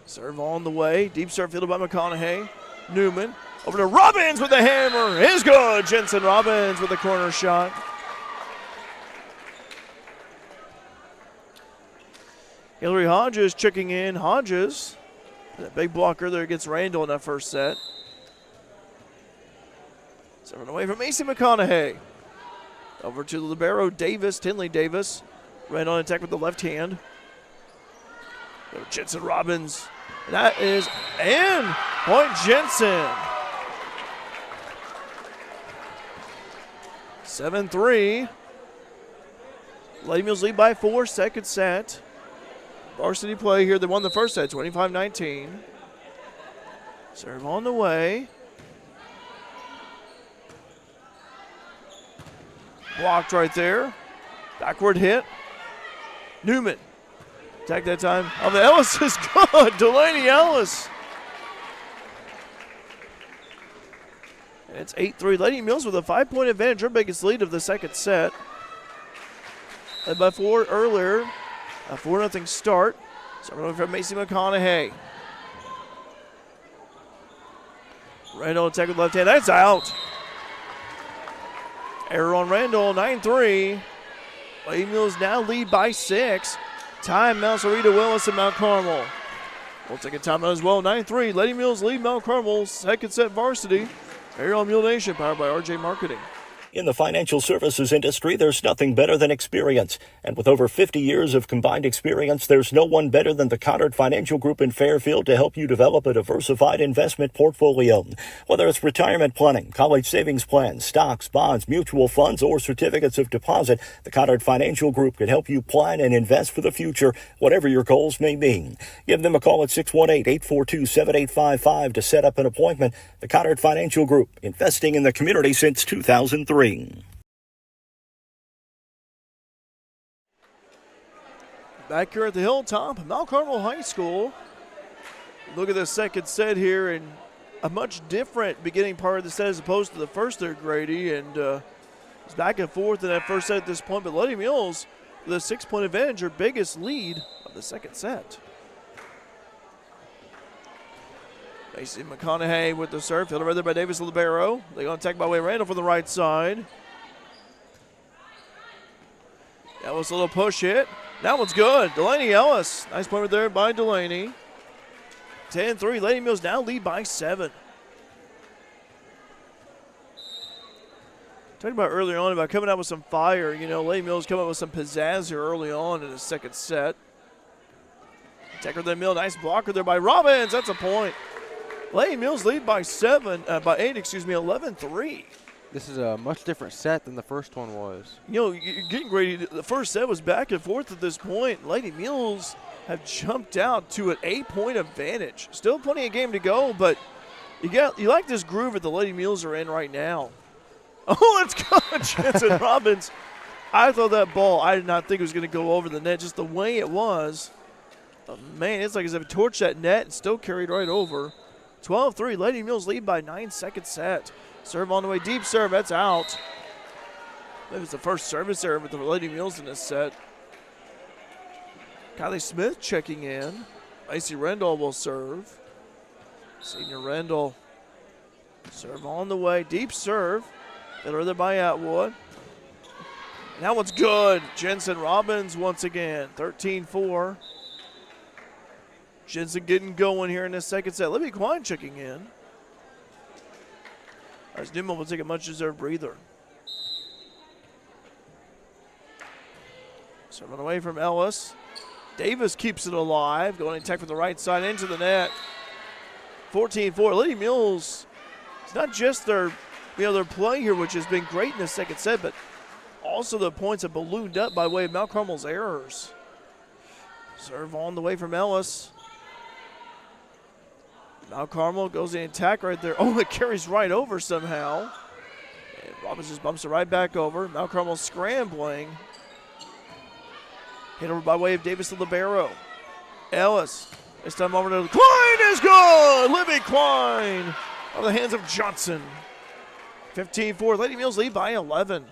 Serve on the way. Deep serve fielded by McConaughey. Newman over to Robbins with the hammer. Is good. Jensen Robbins with the corner shot. Hillary Hodges checking in. Hodges, that big blocker there against Randall in that first set. Serving away from Macy McConaughey. Over to the libero Davis, Tinley Davis. Right on attack with the left hand. Jensen Robbins. And that is in. Point Jensen. 7-3. Lady Mules lead by 4, second set. Varsity play here. They won the first set, 25-19. Serve on the way. Blocked right there. Backward hit. Newman. Attack that time. Oh, the Ellis is good. Delaney Ellis. And it's 8-3. Lady Mules with a 5-point advantage. Her biggest lead of the second set. Led by 4 earlier. A 4-0 start. Serving over from Macy McConaughey. Randall attack with left hand. That's out. Error on Randall. 9-3. Lady Mules now lead by 6. Timeout, Sarita Willis and Mount Carmel. We'll take a timeout as well. 9-3. Lady Mules lead Mount Carmel. Second set Varsity. Here on Mule Nation, powered by RJ Marketing. In the financial services industry, there's nothing better than experience. And with over 50 years of combined experience, there's no one better than the Cottard Financial Group in Fairfield to help you develop a diversified investment portfolio. Whether it's retirement planning, college savings plans, stocks, bonds, mutual funds, or certificates of deposit, the Cottard Financial Group can help you plan and invest for the future, whatever your goals may be. Give them a call at 618-842-7855 to set up an appointment. The Cottard Financial Group, investing in the community since 2003. Back here at the Hilltop, Mount Carmel High School. Look at the second set here, and a much different beginning part of the set as opposed to the first there, Grady. And it's back and forth in that first set at this point, but Lady Mules with a 6-point advantage, her biggest lead of the second set. Macy McConaughey with the serve, fielded right there by Davis Libero. They're going to attack by way of Randall for the right side. That was a little push hit. That one's good. Delaney Ellis. Nice point right there by Delaney. 10-3. Lady Mules now lead by 7. Talking about earlier on about coming out with some fire. You know, Lady Mules coming out with some pizzazz here early on in the second set. Attacker the Mill. Nice blocker there by Robbins. That's a point. Lady Mules lead by 8, 11-3. This is a much different set than the first one was. You know, you're getting ready. The first set was back and forth at this point. Lady Mules have jumped out to an 8-point advantage. Still plenty of game to go, but you like this groove that the Lady Mules are in right now. Oh, it's good. Jensen Robbins. I thought that ball, I did not think it was going to go over the net, just the way it was. But man, it's like as if it torched that net and still carried right over. 12-3. Lady Mules lead by 9, second set. Serve on the way. Deep serve. That's out. That was the first service error with the Lady Mules in this set. Kylie Smith checking in. Macy Rendell will serve. Senior Rendell. Serve on the way. Deep serve. Filled there by Atwood. And that one's good. Jensen Robbins once again. 13-4. Jensen getting going here in this second set. Libby Quine checking in. As Newman will take a much-deserved breather. Serving away from Ellis. Davis keeps it alive. Going to attack from the right side into the net. 14-4. Lady Mules, it's not just their play here, which has been great in the second set, but also the points have ballooned up by way of Mount Carmel's errors. Serve on the way from Ellis. Mount Carmel goes in attack right there. Oh, it carries right over somehow. And Robbins just bumps it right back over. Mount Carmel scrambling. Hit over by way of Davis to libero. Ellis. This time over to Quine is good. Libby Quine on the hands of Johnson. 15-4. Lady Mules lead by 11.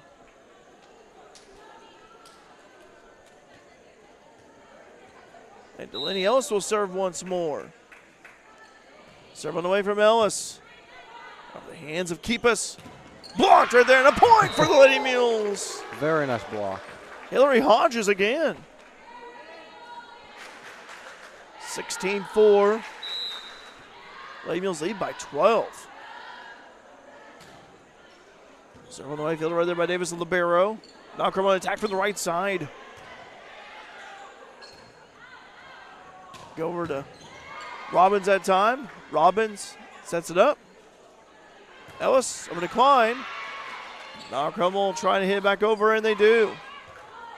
And Delaney Ellis will serve once more. Serve on the way from Ellis. Off the hands of Keepus. Blocked right there, and a point for the Lady Mules. Very nice block. Hillary Hodges again. 16-4. Lady Mules lead by 12. Serve on the way, fielder right there by Davis and libero. Now Carmel attack from the right side. Go over to Robbins that time. Robbins sets it up. Ellis over to Klein. Now Carmel trying to hit it back over, and they do.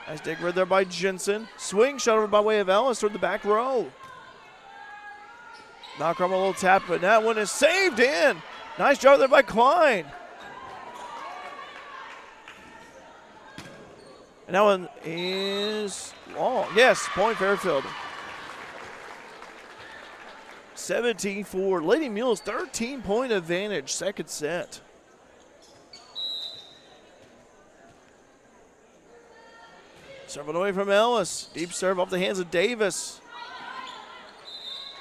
Nice dig right there by Jensen. Swing shot over by way of Ellis toward the back row. Now Carmel a little tap, but that one is saved in. Nice job there by Klein. And that one is long. Yes, point Fairfield. 17-4. Lady Mules 13-point advantage, second set. Serving away from Ellis. Deep serve off the hands of Davis.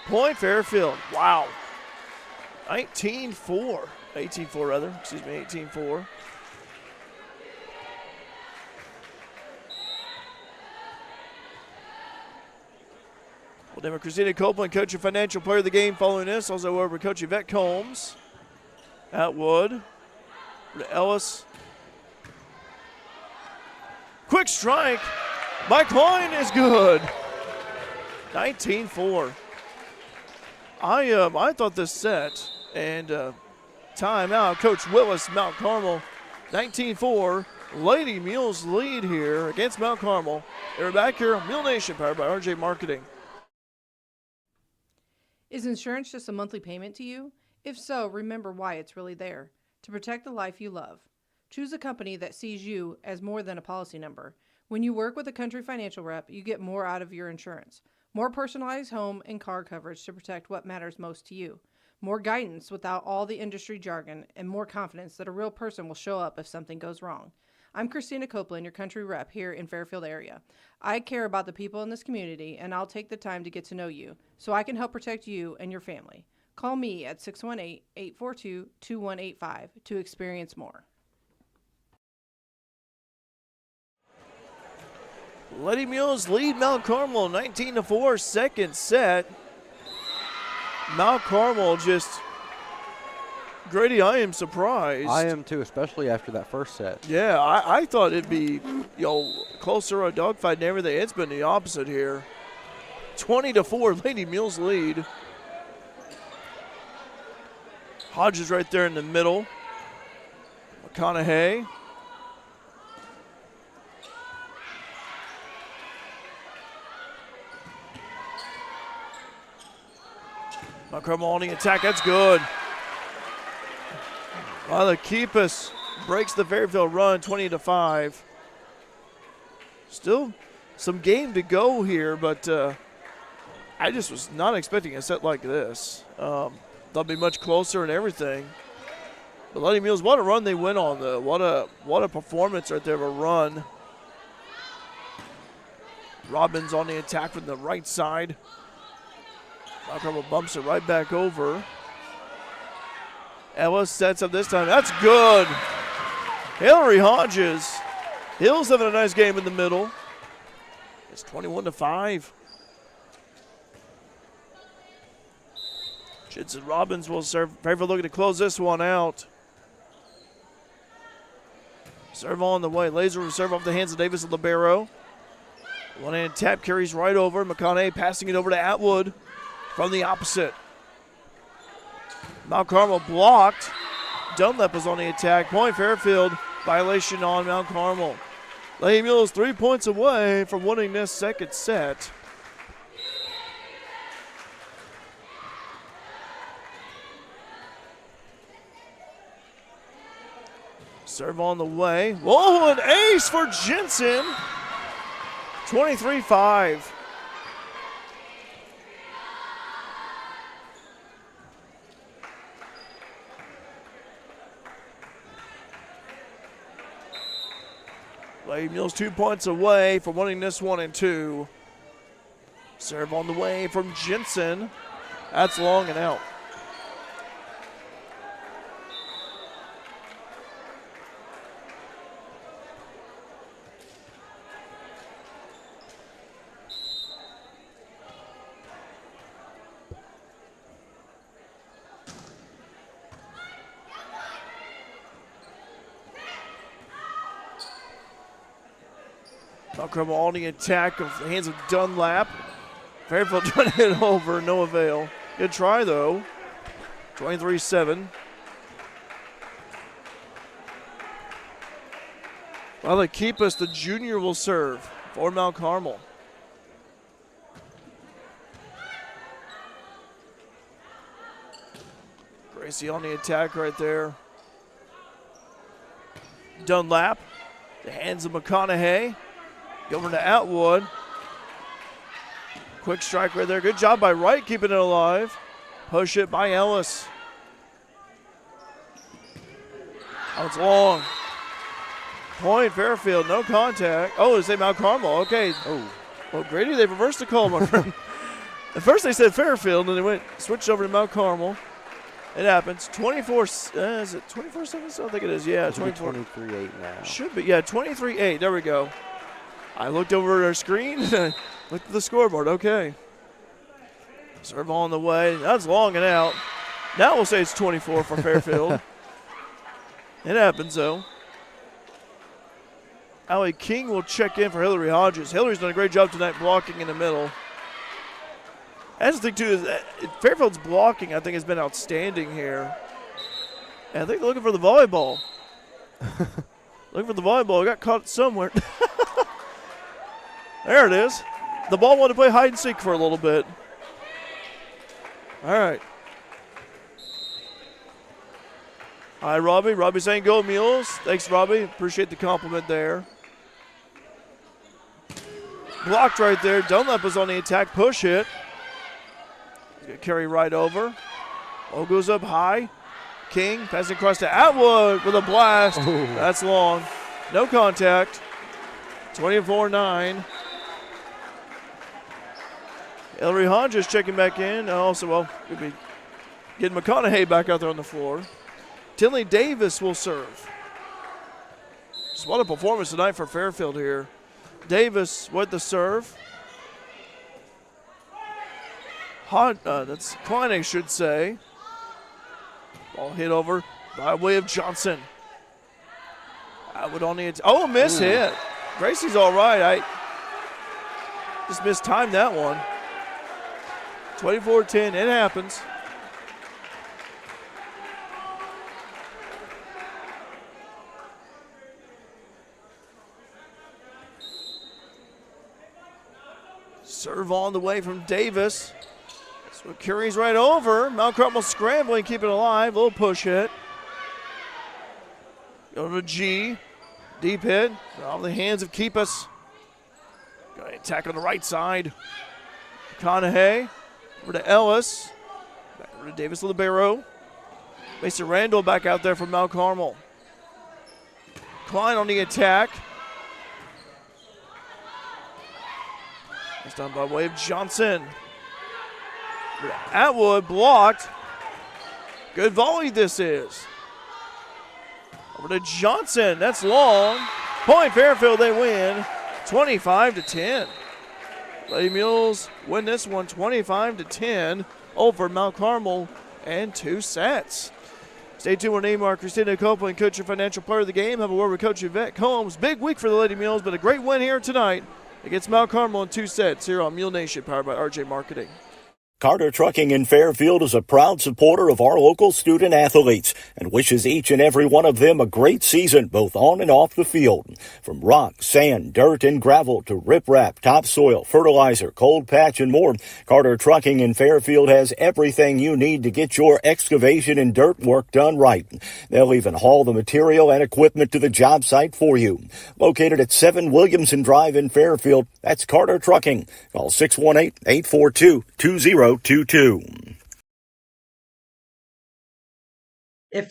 Point Fairfield. Wow. 19-4. 18-4 rather. Excuse me, 18-4. Well, then Christina Copeland, coach and financial player of the game following this. Also over Coach Yvette Combs. Atwood. Ellis. Quick strike by Klein is good. 19-4. I thought this set and timeout. Coach Willis, Mount Carmel. 19-4. Lady Mules lead here against Mount Carmel. They're back here on Mule Nation, powered by RJ Marketing. Is insurance just a monthly payment to you? If so, remember why it's really there. To protect the life you love. Choose a company that sees you as more than a policy number. When you work with a Country Financial rep, you get more out of your insurance. More personalized home and car coverage to protect what matters most to you. More guidance without all the industry jargon, and more confidence that a real person will show up if something goes wrong. I'm Christina Copeland, your country rep here in Fairfield area. I care about the people in this community, and I'll take the time to get to know you so I can help protect you and your family. Call me at 618-842-2185 to experience more. Lady Mules lead Mount Carmel 19-4, second set. Mount Carmel just, Grady, I am surprised. I am too, especially after that first set. Yeah, I thought it'd be, closer, a dogfight and everything. It's been the opposite here. 20-4, Lady Mules lead. Hodges right there in the middle. McConaughey. Mount Carmel on the attack. That's good. Well, Keepus breaks the Fairfield run 20-5. Still some game to go here, but I just was not expecting a set like this. Thought it'd be much closer and everything. But Lady Mules, what a run they went on, though. What a performance right there of a run. Robbins on the attack from the right side. Mount Carmel bumps it right back over. Ellis sets up this time. That's good. Hillary Hodges. Hill's having a nice game in the middle. It's 21-5. Jensen Robbins will serve. Fairfield looking to close this one out. Serve on the way. Laser will serve off the hands of Davis and libero. One-hand tap carries right over. McConaughey passing it over to Atwood from the opposite. Mount Carmel blocked. Dunlap was on the attack. Point Fairfield. Violation on Mount Carmel. Lady Mules 3 points away from winning this second set. Serve on the way. Whoa, an ace for Jensen. 23-5. Lady Mules 2 points away from winning this one in two. Serve on the way from Jensen. That's long and out. Mount Carmel on the attack of the hands of Dunlap. Fairfield trying to hit over, no avail. Good try though. 23-7. Well, they keep us. The junior will serve for Mount Carmel. Gracie on the attack right there. Dunlap. The hands of McConaughey. Over to Atwood. Quick strike right there. Good job by Wright keeping it alive. Push it by Ellis. Oh, it's long. Point Fairfield, no contact. Oh, they say Mount Carmel. Okay. Oh, well, Grady, they reversed the call, my friend. At first they said Fairfield, and then they switched over to Mount Carmel. It happens. 24, is it 24 seconds? I think it is. Yeah, 24. 23-8 now. Should be. Yeah, 23-8. There we go. I looked over at our screen and I looked at the scoreboard. Okay. Serve on the way. That's long and out. Now we'll say it's 24 for Fairfield. It happens, though. Allie King will check in for Hillary Hodges. Hillary's done a great job tonight blocking in the middle. That's the thing, too, is that Fairfield's blocking, I think, has been outstanding here. And I think they're looking for the volleyball. Looking for the volleyball. We got caught somewhere. There it is. The ball wanted to play hide and seek for a little bit. All right. Hi, Robbie. Robbie saying go Mules. Thanks, Robbie. Appreciate the compliment there. Blocked right there. Dunlap was on the attack. Push hit. He's going to carry right over. Ball goes up high. King passing across to Atwood with a blast. Ooh. That's long. No contact. 24-9. Hillary Hodges checking back in. Also, well, could be getting McConaughey back out there on the floor. Tinley Davis will serve. Just what a performance tonight for Fairfield here. Davis with the serve. That's Klein, I should say. Ball hit over by way of Johnson. Atwood on the miss hit. Gracie's all right. I just mistimed that one. 24-10, it happens. Serve on the way from Davis. So it carries right over. Mount Carmel scrambling, keep it alive. Little push hit. Go to G. Deep hit. Off the hands of Keepus. Got an attack on the right side. McConaughey. Over to Ellis. Back over to Davis Libero. Mason Randall back out there from Mount Carmel. Klein on the attack. It's done by way of Johnson. Atwood blocked. Good volley this is. Over to Johnson. That's long. Point Fairfield, they win 25-10. Lady Mules win this one 25-10 over Mount Carmel and 2 sets. Stay tuned with Neymar, Christina Copeland, coach and financial player of the game. Have a word with Coach Yvette Combs. Big week for the Lady Mules, but a great win here tonight against Mount Carmel in 2 sets here on Mule Nation, powered by RJ Marketing. Carter Trucking in Fairfield is a proud supporter of our local student athletes and wishes each and every one of them a great season, both on and off the field. From rock, sand, dirt, and gravel to riprap, topsoil, fertilizer, cold patch, and more, Carter Trucking in Fairfield has everything you need to get your excavation and dirt work done right. They'll even haul the material and equipment to the job site for you. Located at 7 Williamson Drive in Fairfield, that's Carter Trucking. Call 618-842-2022. If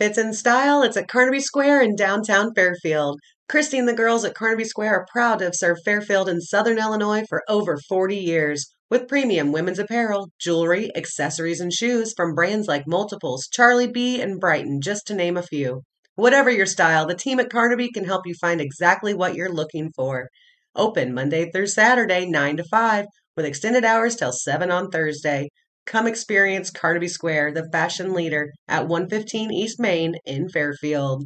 it's in style, it's at Carnaby Square in downtown Fairfield. Christy and the girls at Carnaby Square are proud to have served Fairfield and Southern Illinois for over 40 years. With premium women's apparel, jewelry, accessories, and shoes from brands like Multiples, Charlie B, and Brighton, just to name a few. Whatever your style, the team at Carnaby can help you find exactly what you're looking for. Open Monday through Saturday, 9 to 5, with extended hours till 7 on Thursday. Come experience Carnaby Square, the fashion leader, at 115 East Main in Fairfield.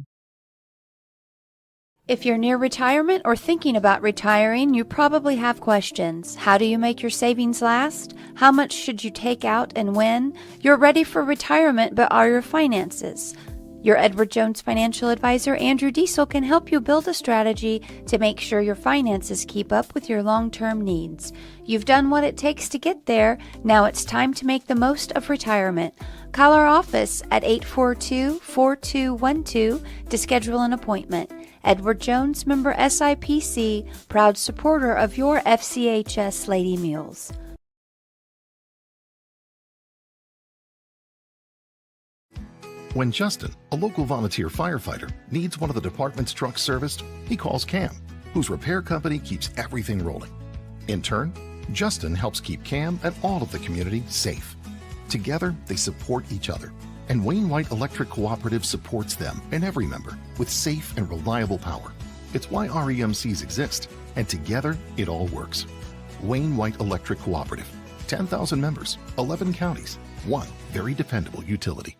If you're near retirement or thinking about retiring, you probably have questions. How do you make your savings last? How much should you take out and when? You're ready for retirement, but are your finances? Your Edward Jones financial advisor, Andrew Diesel, can help you build a strategy to make sure your finances keep up with your long-term needs. You've done what it takes to get there. Now it's time to make the most of retirement. Call our office at 842-4212 to schedule an appointment. Edward Jones, member SIPC, proud supporter of your FCHS Lady Mules. When Justin, a local volunteer firefighter, needs one of the department's trucks serviced, he calls Cam, whose repair company keeps everything rolling. In turn, Justin helps keep Cam and all of the community safe. Together, they support each other, and Wayne White Electric Cooperative supports them and every member with safe and reliable power. It's why REMCs exist, and together, it all works. Wayne White Electric Cooperative, 10,000 members, 11 counties, one very dependable utility.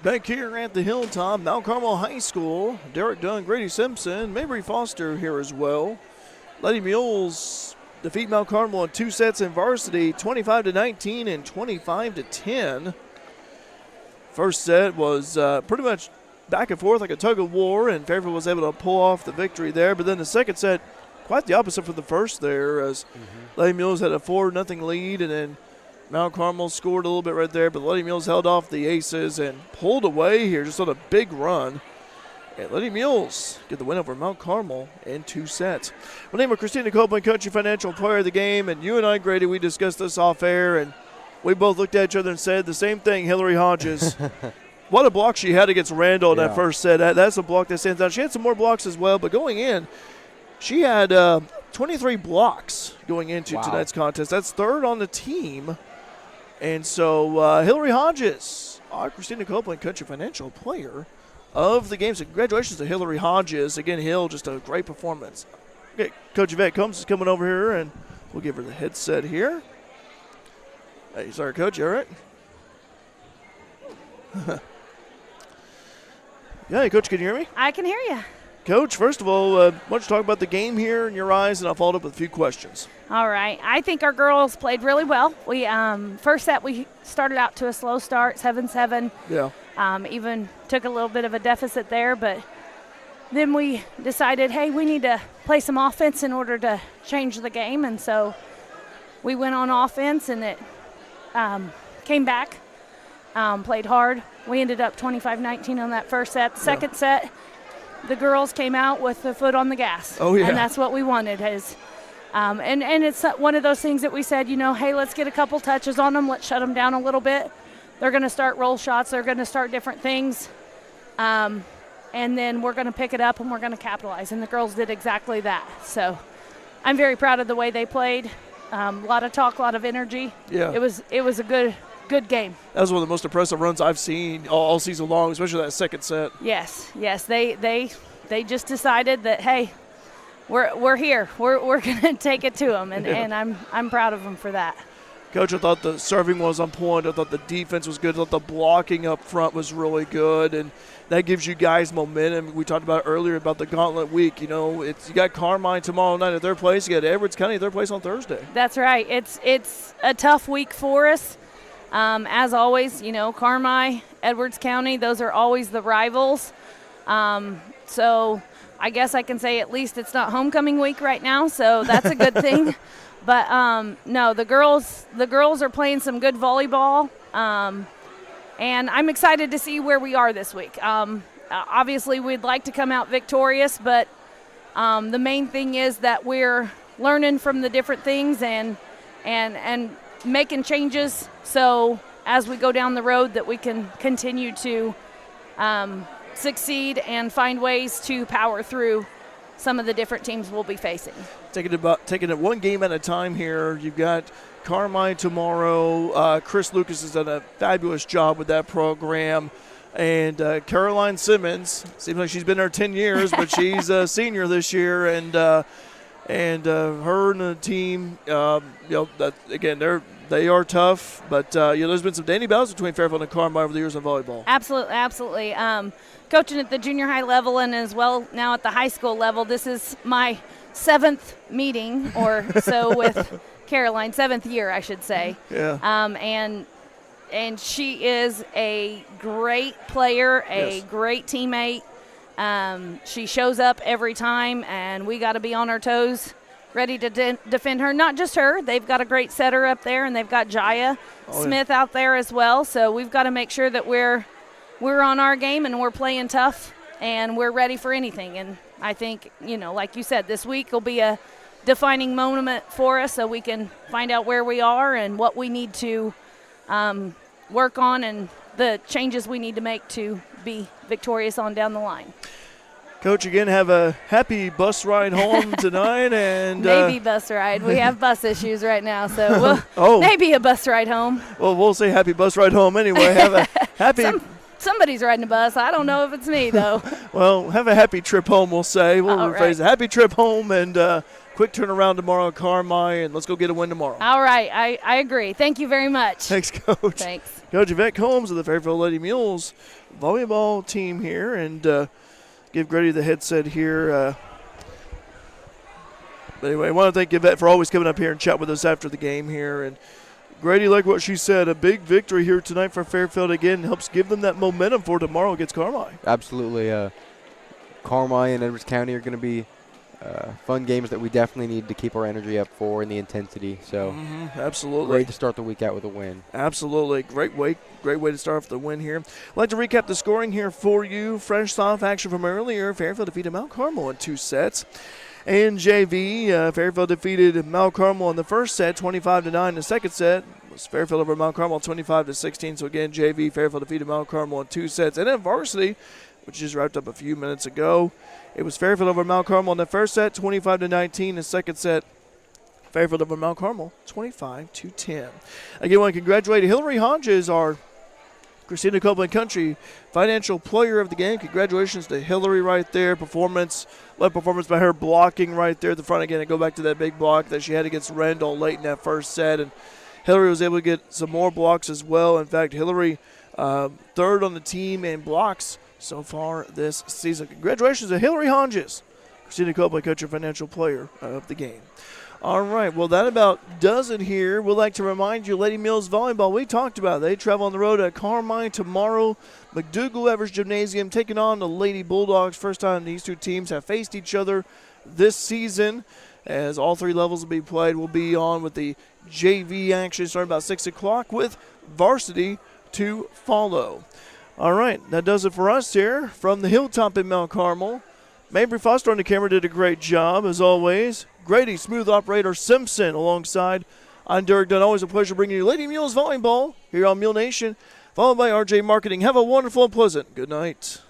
Back here at the Hilltop, Mount Carmel High School, Derek Dunn, Grady Simpson, Mabry Foster here as well. Lady Mules defeat Mount Carmel in 2 sets in varsity, 25-19 and 25-10. First set was pretty much back and forth like a tug of war, and Fairfield was able to pull off the victory there. But then the second set, quite the opposite from the first there, as Lady Mules had a 4-0 lead, and then Mount Carmel scored a little bit right there, but Lady Mules held off the Aces and pulled away here just on a big run. And Lady Mules get the win over Mount Carmel in 2 sets. My name is Christina Copeland, Country Financial Player of the Game, and you and I, Grady, we discussed this off air, and we both looked at each other and said the same thing. Hillary Hodges, what a block she had against Randall in that first set. That's a block that stands out. She had some more blocks as well, but going in, she had 23 blocks going into tonight's contest. That's third on the team. And so Hillary Hodges, our Christina Copeland Country Financial Player of the game. So congratulations to Hillary Hodges. Again, Hill, just a great performance. Okay, Coach Yvette Combs is coming over here, and we'll give her the headset here. Hey, sorry, Coach, you all right? Yeah, Coach, can you hear me? I can hear you. Coach, first of all, why don't you talk about the game here in your eyes, and I'll follow up with a few questions. All right. I think our girls played really well. We first set we started out to a slow start, 7-7. Yeah. Even took a little bit of a deficit there, but then we decided, hey, we need to play some offense in order to change the game, and so we went on offense, and it came back, played hard. We ended up 25-19 on that first set. The second set, the girls came out with the foot on the gas. Oh, yeah. And that's what we wanted. And it's one of those things that we said, hey, let's get a couple touches on them. Let's shut them down a little bit. They're going to start roll shots. They're going to start different things. And then we're going to pick it up and we're going to capitalize. And the girls did exactly that. So I'm very proud of the way they played. A lot of talk, a lot of energy. Yeah. It was a good game. That was one of the most impressive runs I've seen all season long, especially that second set. Yes. They just decided that, hey, we're here. We're going to take it to them, and I'm proud of them for that. Coach, I thought the serving was on point. I thought the defense was good. I thought the blocking up front was really good, and that gives you guys momentum. We talked about earlier about the gauntlet week. You got Carmel tomorrow night at their place. You got Edwards County at their place on Thursday. That's right. It's a tough week for us. As always, Carmel, Edwards County, those are always the rivals. So I guess I can say at least it's not homecoming week right now, so that's a good thing. But no, the girls are playing some good volleyball, and I'm excited to see where we are this week. Obviously, we'd like to come out victorious, but the main thing is that we're learning from the different things and making changes, so as we go down the road that we can continue to succeed and find ways to power through some of the different teams we'll be facing. Taking it one game at a time here. You've got Carmel tomorrow. Chris Lucas has done a fabulous job with that program. And Caroline Simmons, seems like she's been there 10 years, but she's a senior this year. And And her and the team, they are tough. But, there's been some dandy battles between Fairfield and Carmel over the years in volleyball. Absolutely, absolutely. Coaching at the junior high level and as well now at the high school level, this is my 7th meeting or so with Caroline, 7th year, I should say. Yeah. And she is a great player, a great teammate. She shows up every time, and we got to be on our toes, ready to defend her. Not just her. They've got a great setter up there, and they've got Jaya Smith out there as well. So we've got to make sure that we're on our game and we're playing tough and we're ready for anything. And I think, like you said, this week will be a defining moment for us so we can find out where we are and what we need to work on and the changes we need to make to be victorious on down the line. Coach, again, have a happy bus ride home tonight. And maybe bus ride. We have bus issues right now, so maybe a bus ride home. Well, we'll say happy bus ride home anyway. Have a happy Somebody's riding a bus. I don't know if it's me, though. Well, have a happy trip home, we'll say. We'll rephrase it. Happy trip home and quick turnaround tomorrow at Carmel, and let's go get a win tomorrow. All right. I agree. Thank you very much. Thanks, Coach. Thanks. Coach Yvette Combs of the Fairfield Lady Mules volleyball team here, and give Grady the headset here. But anyway, I want to thank Yvette for always coming up here and chat with us after the game here. And Grady, like what she said, a big victory here tonight for Fairfield again helps give them that momentum for tomorrow against Carmel. Absolutely. Carmel and Edwards County are going to be fun games that we definitely need to keep our energy up for and the intensity. So absolutely. Great to start the week out with a win. Absolutely. Great way to start off the win here. I'd like to recap the scoring here for you. Fresh off action from earlier. Fairfield defeated Mount Carmel in 2 sets. And JV, Fairfield defeated Mount Carmel in the first set, 25-9. The second set was Fairfield over Mount Carmel, 25-16. So again, JV, Fairfield defeated Mount Carmel in 2 sets. And then Varsity, which just wrapped up a few minutes ago, it was Fairfield over Mount Carmel in the first set, 25-19. The second set, Fairfield over Mount Carmel, 25-10. Again, I want to congratulate Hillary Hodges, our Christina Copeland Country Financial Player of the Game. Congratulations to Hillary right there. Led performance by her, blocking right there at the front again. And go back to that big block that she had against Randall late in that first set. And Hillary was able to get some more blocks as well. In fact, Hillary third on the team in blocks so far this season. Congratulations to Hillary Hodges, Christina Copeland Country Financial Player of the Game. All right, well, that about does it here. We'd like to remind you, Lady Mules Volleyball, we talked about it. They travel on the road at Carmel tomorrow. McDougal Evers Gymnasium taking on the Lady Bulldogs. First time these two teams have faced each other this season, as all 3 levels will be played. We'll be on with the JV action starting about 6 o'clock with Varsity to follow. All right, that does it for us here from the Hilltop in Mount Carmel. Mabry Foster on the camera did a great job, as always. Grady, smooth operator Simpson alongside. I'm Derek Dunn. Always a pleasure bringing you Lady Mules Volleyball here on Mule Nation, followed by RJ Marketing. Have a wonderful and pleasant good night.